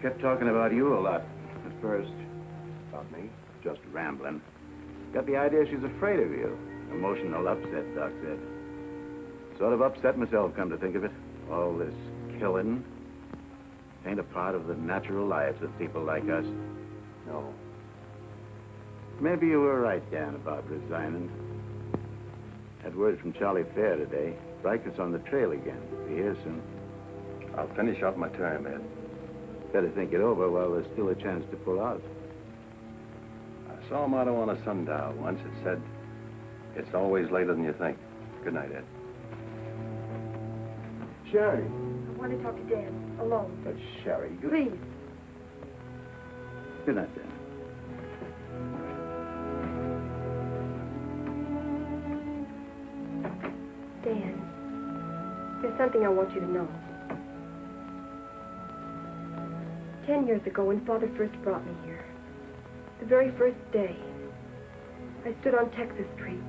Kept talking about you a lot at first. About me? Just rambling. Got the idea she's afraid of you. Emotional upset, Doc said. Sort of upset myself, come to think of it. All this killing ain't a part of the natural lives of people like us. No. Maybe you were right, Dan, about resigning. Had word from Charlie Fair today. Bryker's on the trail again. Be here soon. I'll finish out my term, Ed. Better think it over while there's still a chance to pull out. I saw a motto on a sundial once. It said, "It's always later than you think." Good night, Ed. Sherry. I want to talk to Dan, alone. But Sherry, you... Please. Good night, Dan. Dan, there's something I want you to know. 10 years ago, when Father first brought me here, the very first day, I stood on Texas Street.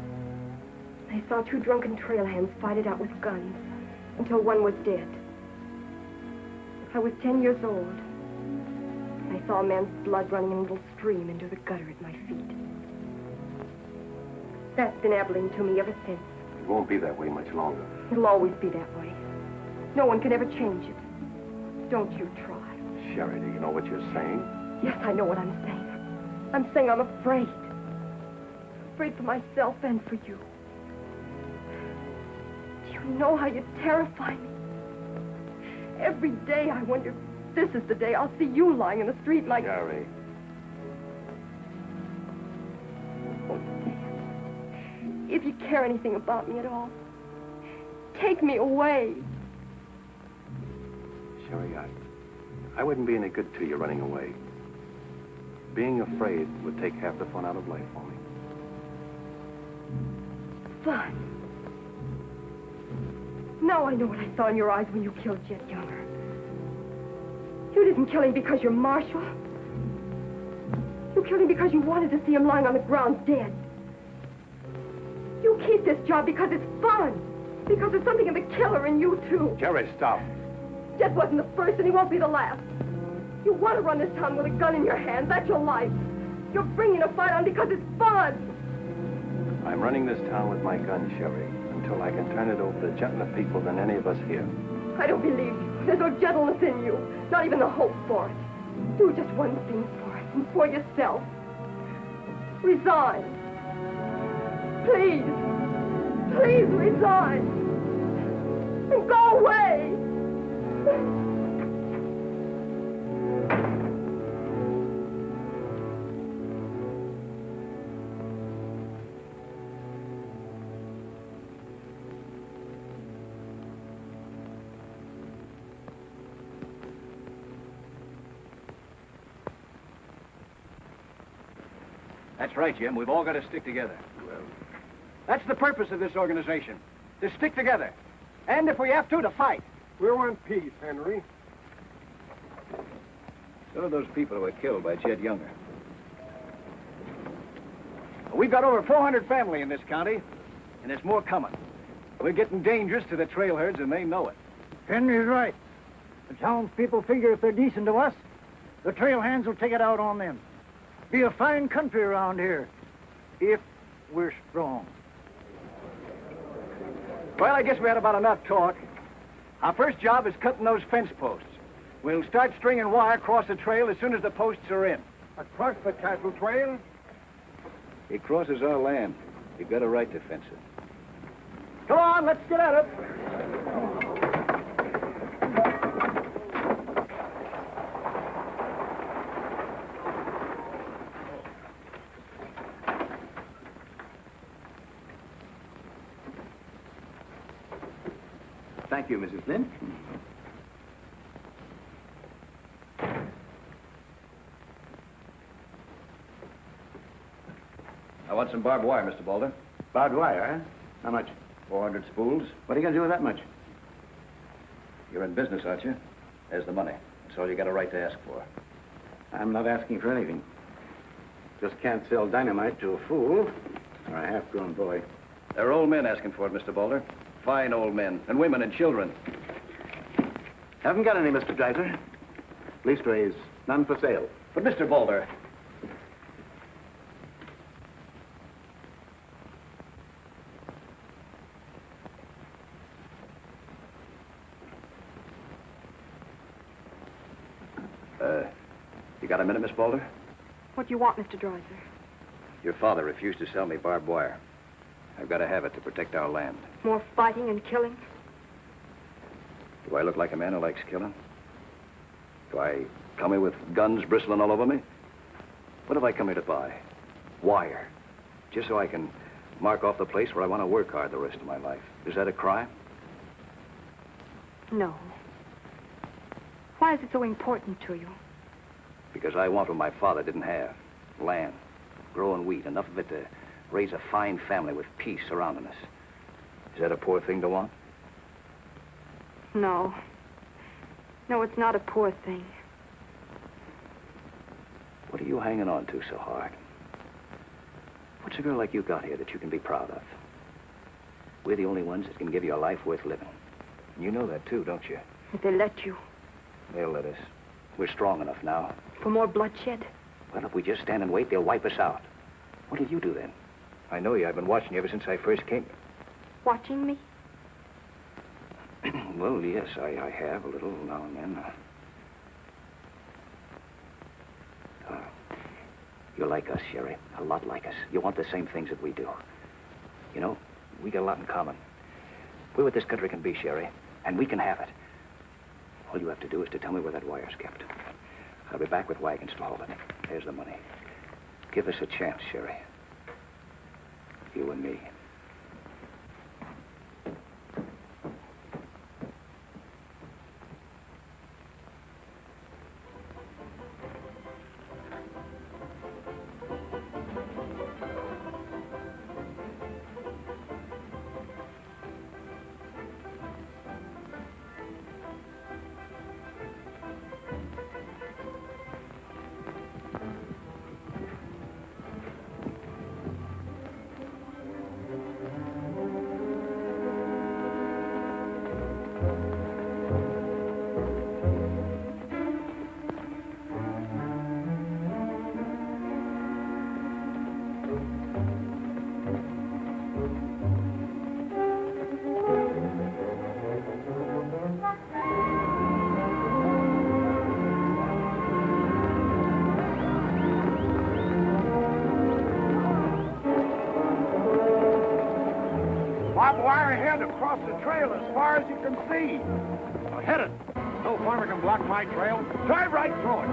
I saw 2 drunken trail hands fight it out with guns until one was dead. I was 10 years old. I saw a man's blood running in a little stream into the gutter at my feet. That's been Abilene to me ever since. It won't be that way much longer. It'll always be that way. No one can ever change it. Don't you try. Sherry, do you know what you're saying? Yes, I know what I'm saying. I'm saying I'm afraid. Afraid for myself and for you. Do you know how you terrify me? Every day I wonder if this is the day I'll see you lying in the street like... Sherry. If you care anything about me at all, take me away. Sherry, I wouldn't be any good to you running away. Being afraid would take half the fun out of life for me. Fun? Now I know what I saw in your eyes when you killed Jet Younger. You didn't kill him because you're Marshal. You killed him because you wanted to see him lying on the ground dead. You keep this job because it's fun. Because there's something in the killer in you, too. Jerry, stop. Jet wasn't the first, and he won't be the last. You want to run this town with a gun in your hand. That's your life. You're bringing a fight on because it's fun. I'm running this town with my gun, Sherry, until I can turn it over to gentler people than any of us here. I don't believe you. There's no gentleness in you. Not even the hope for it. Do just one thing for us and for yourself. Resign. Please. Please resign. And go away. That's right, Jim. We've all got to stick together. Well, that's the purpose of this organization. To stick together. And if we have to fight. We want peace, Henry. So those people who were killed by Jed Younger. We've got over 400 family in this county, and there's more coming. We're getting dangerous to the trailherds, and they know it. Henry's right. The townspeople figure if they're decent to us, the trail hands will take it out on them. Be a fine country around here, if we're strong. Well, I guess we had about enough talk. Our first job is cutting those fence posts. We'll start stringing wire across the trail as soon as the posts are in. Across the cattle trail? It crosses our land. You've got a right to fence it. Come on, let's get at it. Thank you, Mrs. Lynn. I want some barbed wire, Mr. Boulder. Barbed wire, huh? How much? 400 spools. What are you going to do with that much? You're in business, aren't you? There's the money. That's all you got a right to ask for. I'm not asking for anything. Just can't sell dynamite to a fool or a half-grown boy. There are old men asking for it, Mr. Boulder. Fine old men, and women and children. Haven't got any, Mr. Dreiser. Leastways, none for sale. But, Mr. Boulder... You got a minute, Miss Boulder? What do you want, Mr. Dreiser? Your father refused to sell me barbed wire. I've got to have it to protect our land. More fighting and killing? Do I look like a man who likes killing? Do I come here with guns bristling all over me? What have I come here to buy? Wire. Just so I can mark off the place where I want to work hard the rest of my life. Is that a crime? No. Why is it so important to you? Because I want what my father didn't have. Land. Growing wheat. Enough of it to raise a fine family with peace surrounding us. Is that a poor thing to want? No. No, it's not a poor thing. What are you hanging on to so hard? What's a girl like you got here that you can be proud of? We're the only ones that can give you a life worth living. And you know that, too, don't you? If they let you. They'll let us. We're strong enough now. For more bloodshed? Well, if we just stand and wait, they'll wipe us out. What'll you do then? I know you. I've been watching you ever since I first came. Watching me? Well, yes, I have a little now and then. You're like us, Sherry. A lot like us. You want the same things that we do. You know, we got a lot in common. We're what this country can be, Sherry, and we can have it. All you have to do is to tell me where that wire's kept. I'll be back with wagons to haul it. There's the money. Give us a chance, Sherry. You and me. Barbed wire ahead across the trail as far as you can see. Now hit it. No farmer can block my trail. Drive right through it.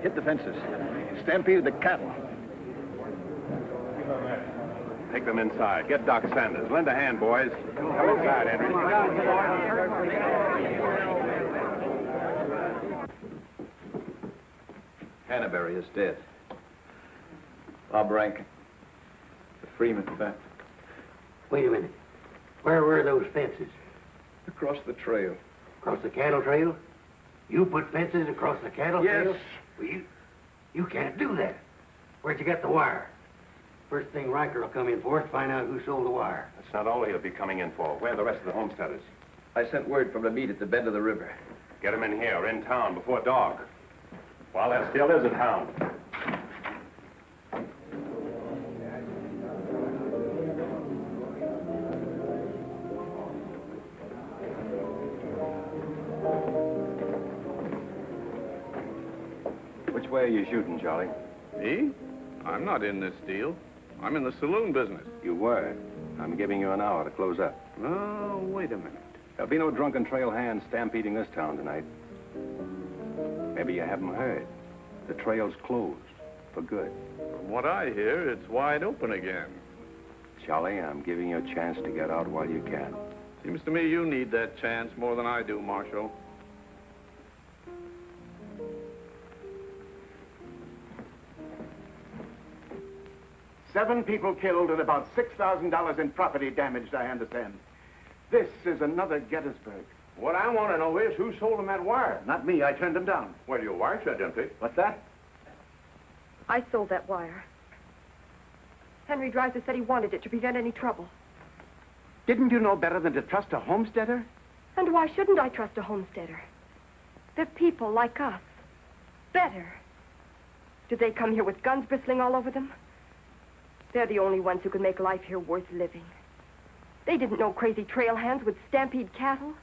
Hit the fences. Stampeded the cattle. Take them inside. Get Doc Sanders. Lend a hand, boys. Come inside, Henry. Hannaberry is dead. Bob Rankin. The Freeman family. Wait a minute. Where were those fences? Across the trail. Across the cattle trail? You put fences across the cattle trail? Yes. Well, you can't do that. Where'd you get the wire? First thing Riker will come in for is find out who sold the wire. That's not all he'll be coming in for. Where are the rest of the homesteaders? I sent word from the meet at the bend of the river. Get them in here, in town, before dark. While there still is a town. Which way are you shooting, Charlie? Me? I'm not in this deal. I'm in the saloon business. You were. I'm giving you an hour to close up. Oh, wait a minute. There'll be no drunken trail hands stampeding this town tonight. Maybe you haven't heard. The trail's closed for good. From what I hear, it's wide open again. Charlie, I'm giving you a chance to get out while you can. Seems to me you need that chance more than I do, Marshal. Seven people killed and about $6,000 in property damaged, I understand. This is another Gettysburg. What I want to know is who sold him that wire? Not me, I turned them down. Well, your wire shed empty. What's that? I sold that wire. Henry Dreiser said he wanted it to prevent any trouble. Didn't you know better than to trust a homesteader? And why shouldn't I trust a homesteader? They're people like us. Better. Do they come here with guns bristling all over them? They're the only ones who can make life here worth living. They didn't know crazy trail hands would stampede cattle.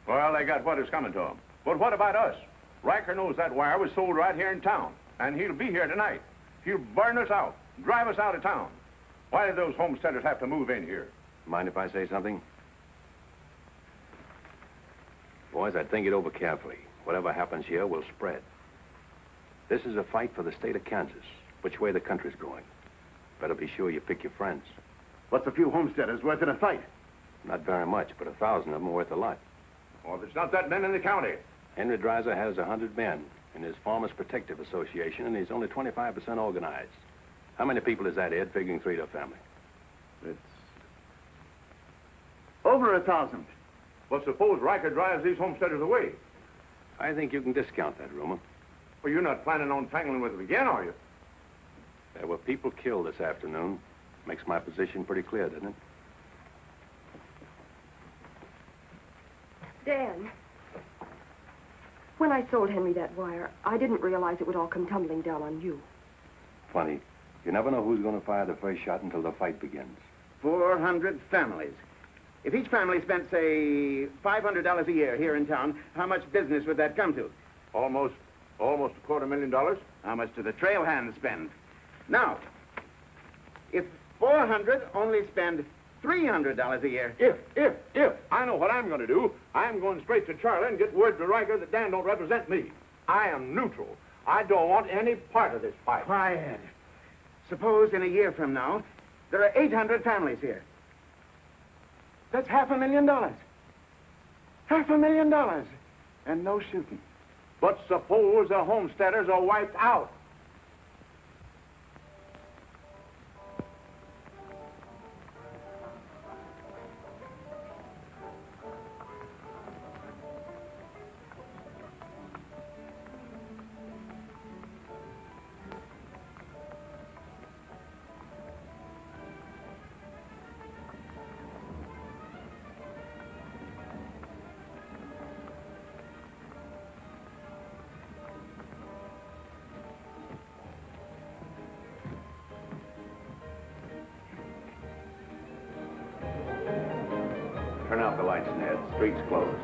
Well, they got what is coming to them. But what about us? Riker knows that wire was sold right here in town, and he'll be here tonight. He'll burn us out, drive us out of town. Why did those homesteaders have to move in here? Mind if I say something? Boys, I'd think it over carefully. Whatever happens here will spread. This is a fight for the state of Kansas, which way the country's going. Better be sure you pick your friends. What's a few homesteaders worth in a fight? Not very much, but 1,000 of them are worth a lot. Well, there's not that men in the county. Henry Dreiser has 100 men in his Farmers Protective Association, and he's only 25% organized. How many people is that, Ed, figuring 3 to a family? It's over 1,000. Well, suppose Riker drives these homesteaders away. I think you can discount that rumor. Well, you're not planning on tangling with them again, are you? There were people killed this afternoon. Makes my position pretty clear, doesn't it? Dan, when I sold Henry that wire, I didn't realize it would all come tumbling down on you. Funny. You never know who's going to fire the first shot until the fight begins. 400 families. If each family spent, say, $500 a year here in town, how much business would that come to? Almost $250,000. How much do the trail hands spend? Now, if 400 only spend $300 a year. If. I know what I'm going to do. I'm going straight to Charlie and get word to Riker that Dan don't represent me. I am neutral. I don't want any part of this fight. Quiet. Suppose in a year from now, there are 800 families here. That's $500,000. $500,000. And no shooting. But suppose the homesteaders are wiped out. Turn out the lights, Ned. Street's closed.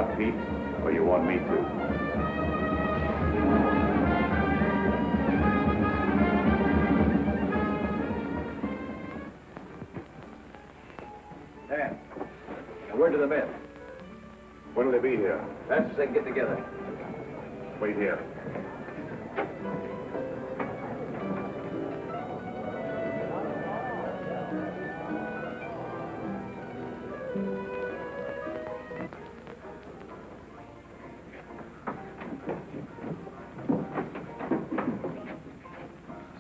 out, Pete, or you want me to? Dan, a word to the men. When'll they be here? Fast as they can get together. Wait here.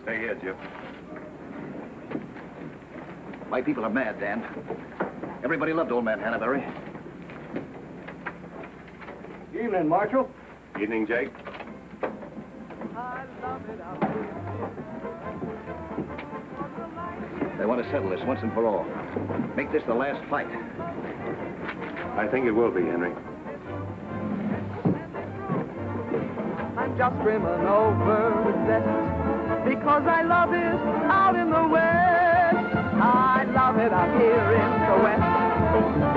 Stay here, Jim. My people are mad, Dan. Everybody loved old man Hannaberry. Evening, Marshal. Evening, Jake. They want to settle this once and for all. Make this the last fight. I think it will be, Henry. I'm just brimming over with zest because I love it out in the West. I love it out here in the West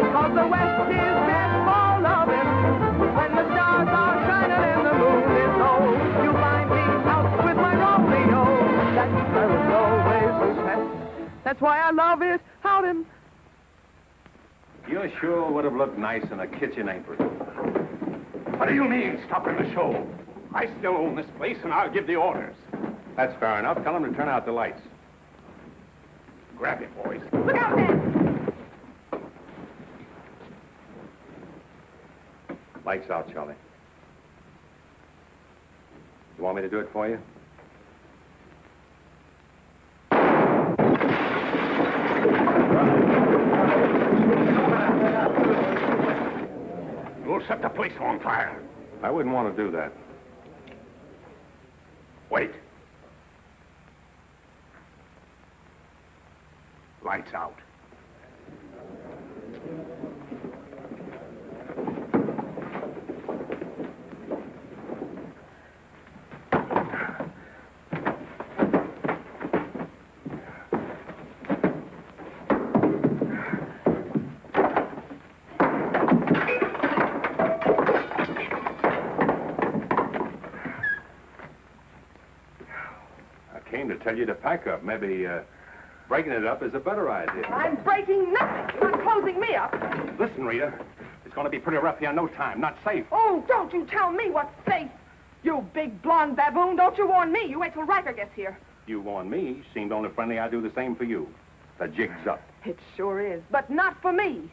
because the West is meant for loving. When the stars are shining and the moon is low, you find me out with my Romeo. That's where it's always best. That's why I love it out in... You sure would have looked nice in a kitchen apron. What do you mean, stopping the show? I still own this place, and I'll give the orders. That's fair enough. Tell them to turn out the lights. Grab it, boys. Look out, man! Lights out, Charlie. You want me to do it for you? You'll set the place on fire. I wouldn't want to do that. Wait. Lights out. I came to tell you to pack up. Maybe breaking it up is a better idea. I'm breaking nothing. You're not closing me up. Listen, Rita. It's going to be pretty rough here in no time. Not safe. Oh, don't you tell me what's safe. You big blonde baboon, don't you warn me. You wait till Riker gets here. You warned me. Seemed only friendly I'd do the same for you. The jig's up. It sure is, but not for me.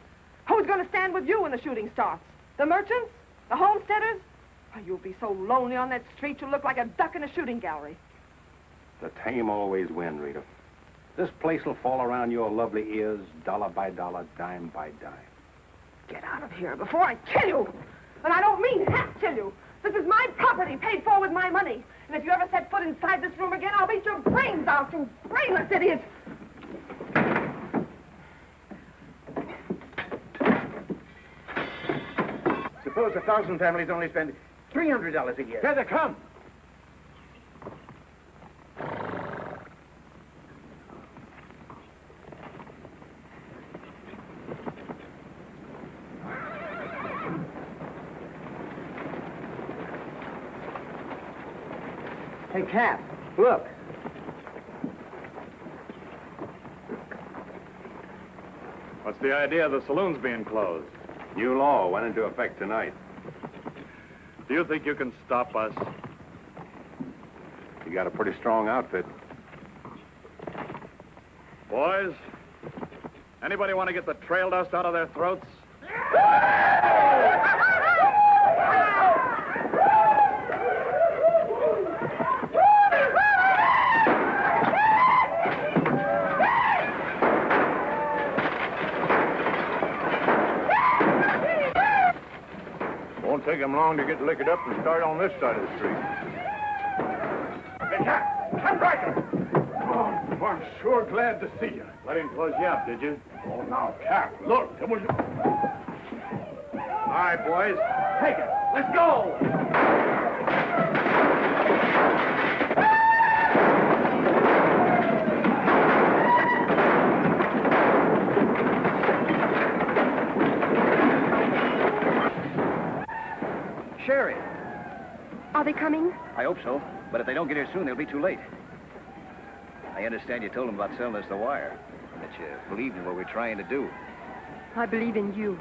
Who's going to stand with you when the shooting starts? The merchants? The homesteaders? Oh, you'll be so lonely on that street you'll look like a duck in a shooting gallery. The tame always win, Rita. This place will fall around your lovely ears, dollar by dollar, dime by dime. Get out of here before I kill you. And I don't mean half kill you. This is my property, paid for with my money. And if you ever set foot inside this room again, I'll beat your brains out, you brainless idiot. Suppose 1,000 families only spend $300 a year. Here they come. Hey, Cap, look. What's the idea of the saloons being closed? New law went into effect tonight. Do you think you can stop us? You got a pretty strong outfit. Boys, anybody want to get the trail dust out of their throats? Won't take him long to get liquored up and start on this side of the street. Hey, Cap Riker! Oh, I'm sure glad to see you. Let him close you up, did you? Oh, now, Cap, look, it was... All right, boys. Take it. Let's go! coming? I hope so, but if they don't get here soon, they'll be too late. I understand you told them about selling us the wire, and that you believed in what we're trying to do. I believe in you.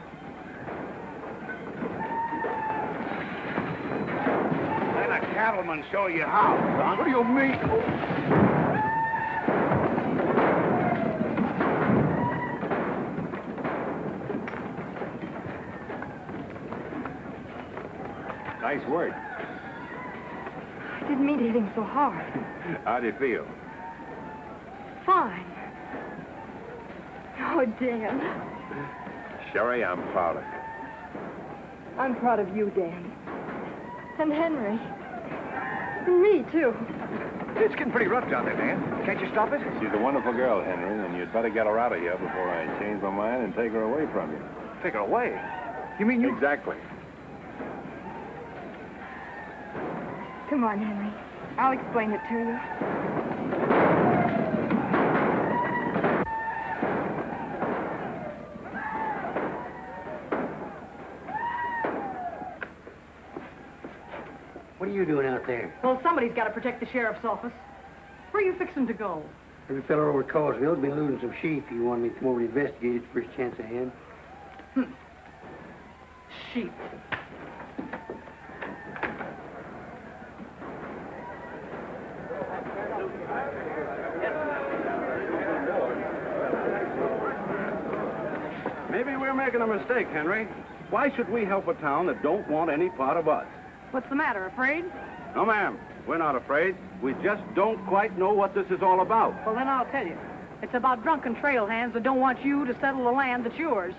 Let a cattleman show you how, son. What do you mean? Nice work. I didn't mean to hit him so hard. How do you feel? Fine. Oh, Dan. Sherry, I'm proud of you. I'm proud of you, Dan. And Henry. And me, too. It's getting pretty rough down there, Dan. Can't you stop it? She's a wonderful girl, Henry, and you'd better get her out of here before I change my mind and take her away from you. Take her away? You mean you... Exactly. Come on, Henry. I'll explain it to you. What are you doing out there? Well, somebody's got to protect the sheriff's office. Where are you fixing to go? Every fellow over at Causeville's been losing some sheep. You want me to come over and investigate it the first chance I had? Sheep. Maybe we're making a mistake, Henry. Why should we help a town that don't want any part of us? What's the matter, afraid? No, ma'am. We're not afraid. We just don't quite know what this is all about. Well, then I'll tell you. It's about drunken trail hands that don't want you to settle the land that's yours.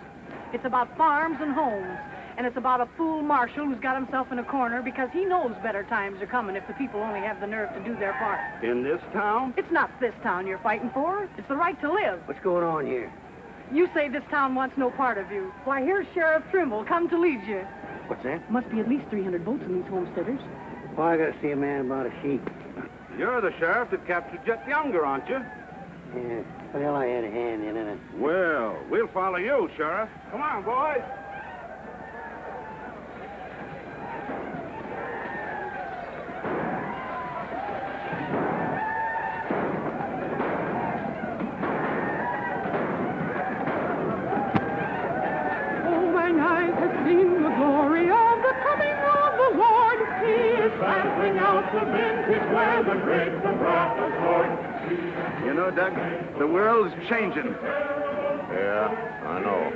It's about farms and homes. And it's about a fool marshal who's got himself in a corner because he knows better times are coming if the people only have the nerve to do their part. In this town? It's not this town you're fighting for. It's the right to live. What's going on here? You say this town wants no part of you. Why, here's Sheriff Trimble come to lead you. What's that? Must be at least 300 votes in these homesteaders. Well, I gotta see a man about a sheep. You're the sheriff that captured Jet Younger, aren't you? Yeah. Well, I had a hand in it. Well, we'll follow you, Sheriff. Come on, boys. You know, Doug, the world's changing. Yeah, I know.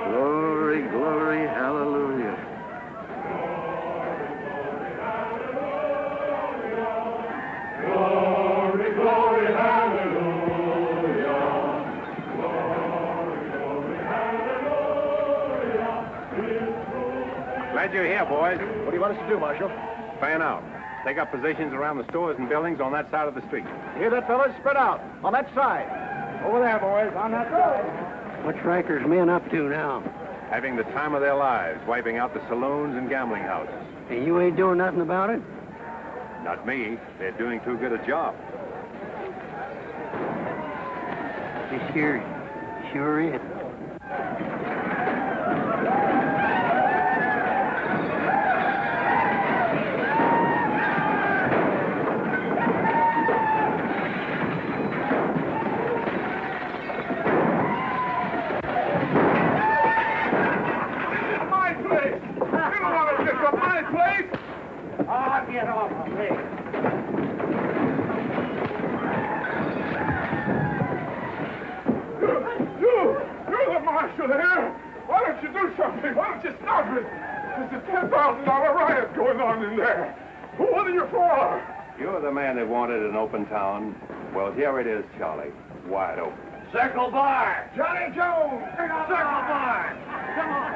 Glory, glory, hallelujah. Glory, glory, hallelujah. Glory, hallelujah. Glad you're here, boys. What do you want us to do, Marshal? Fan out. Take up positions around the stores and buildings on that side of the street. You hear that, fellas? Spread out. On that side. Over there, boys, on that side. What's Riker's men up to now? Having the time of their lives, wiping out the saloons and gambling houses. And you ain't doing nothing about it? Not me. They're doing too good a job. This here sure is. Get off of me. You're the marshal here. Why don't you do something? Why don't you stop it? There's a $10,000 riot going on in there. What are you for? You're the man that wanted an open town. Well, here it is, Charlie. Wide open. Circle Bar. Johnny Jones. Circle Bar. Come on,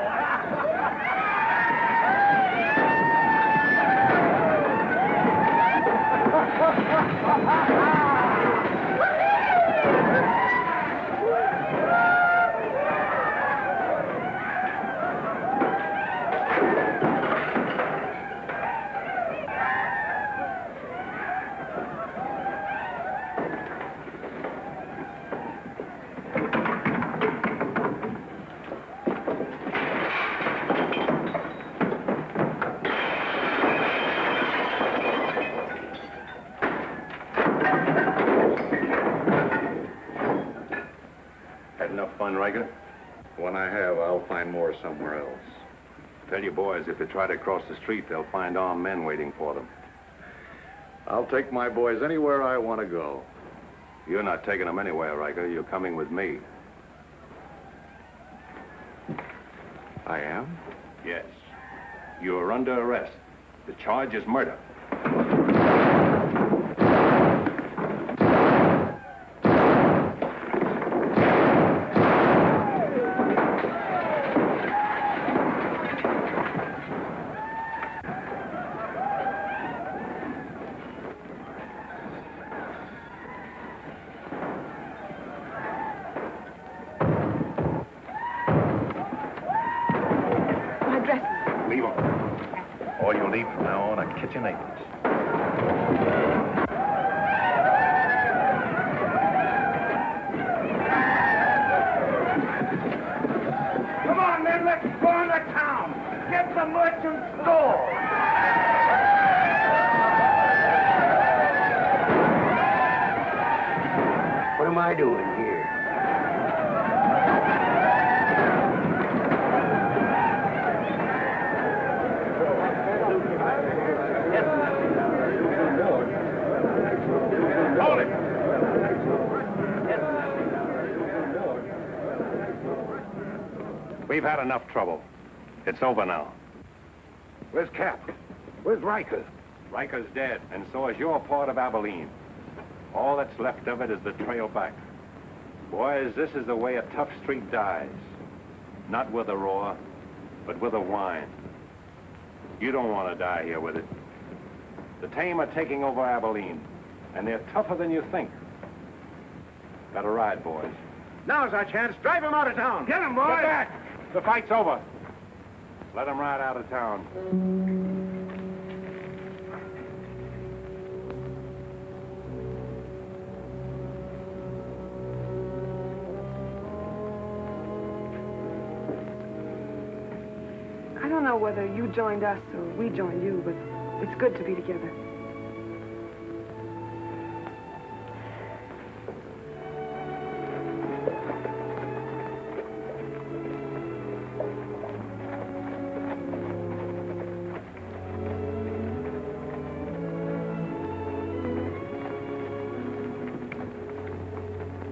fun, Riker? When I have, I'll find more somewhere else. Tell your boys if they try to cross the street, they'll find armed men waiting for them. I'll take my boys anywhere I want to go. You're not taking them anywhere, Riker. You're coming with me. I am? Yes. You're under arrest. The charge is murder. Leave them. All you need from now on are kitchen aprons. Come on, men, let's go into town. Get the merchant store. What am I doing here? Hold it! We've had enough trouble. It's over now. Where's Cap? Where's Riker? Riker's dead, and so is your part of Abilene. All that's left of it is the trail back. Boys, this is the way a tough street dies. Not with a roar, but with a whine. You don't want to die here with it. The tame are taking over Abilene, and they're tougher than you think. Got a ride, boys. Now's our chance. Drive him out of town. Get him, boys. Get back! The fight's over. Let him ride out of town. I don't know whether you joined us or we joined you, but it's good to be together.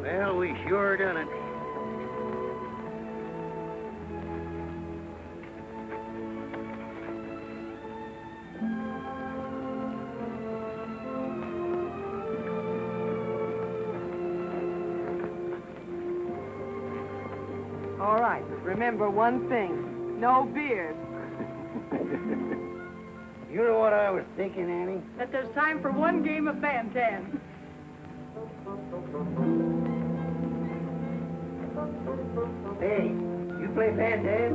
Well, we sure done it. All right, but remember one thing. No beers. You know what I was thinking, Annie? That there's time for one game of Bantan. Hey, you play Bantan?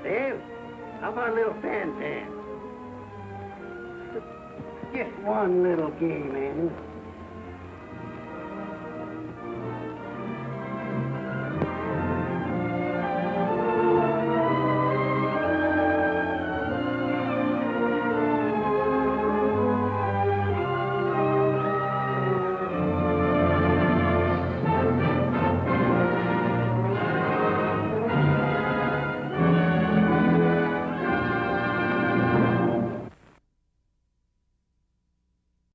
Dave, how about a little Bantan? Just one little game, Annie.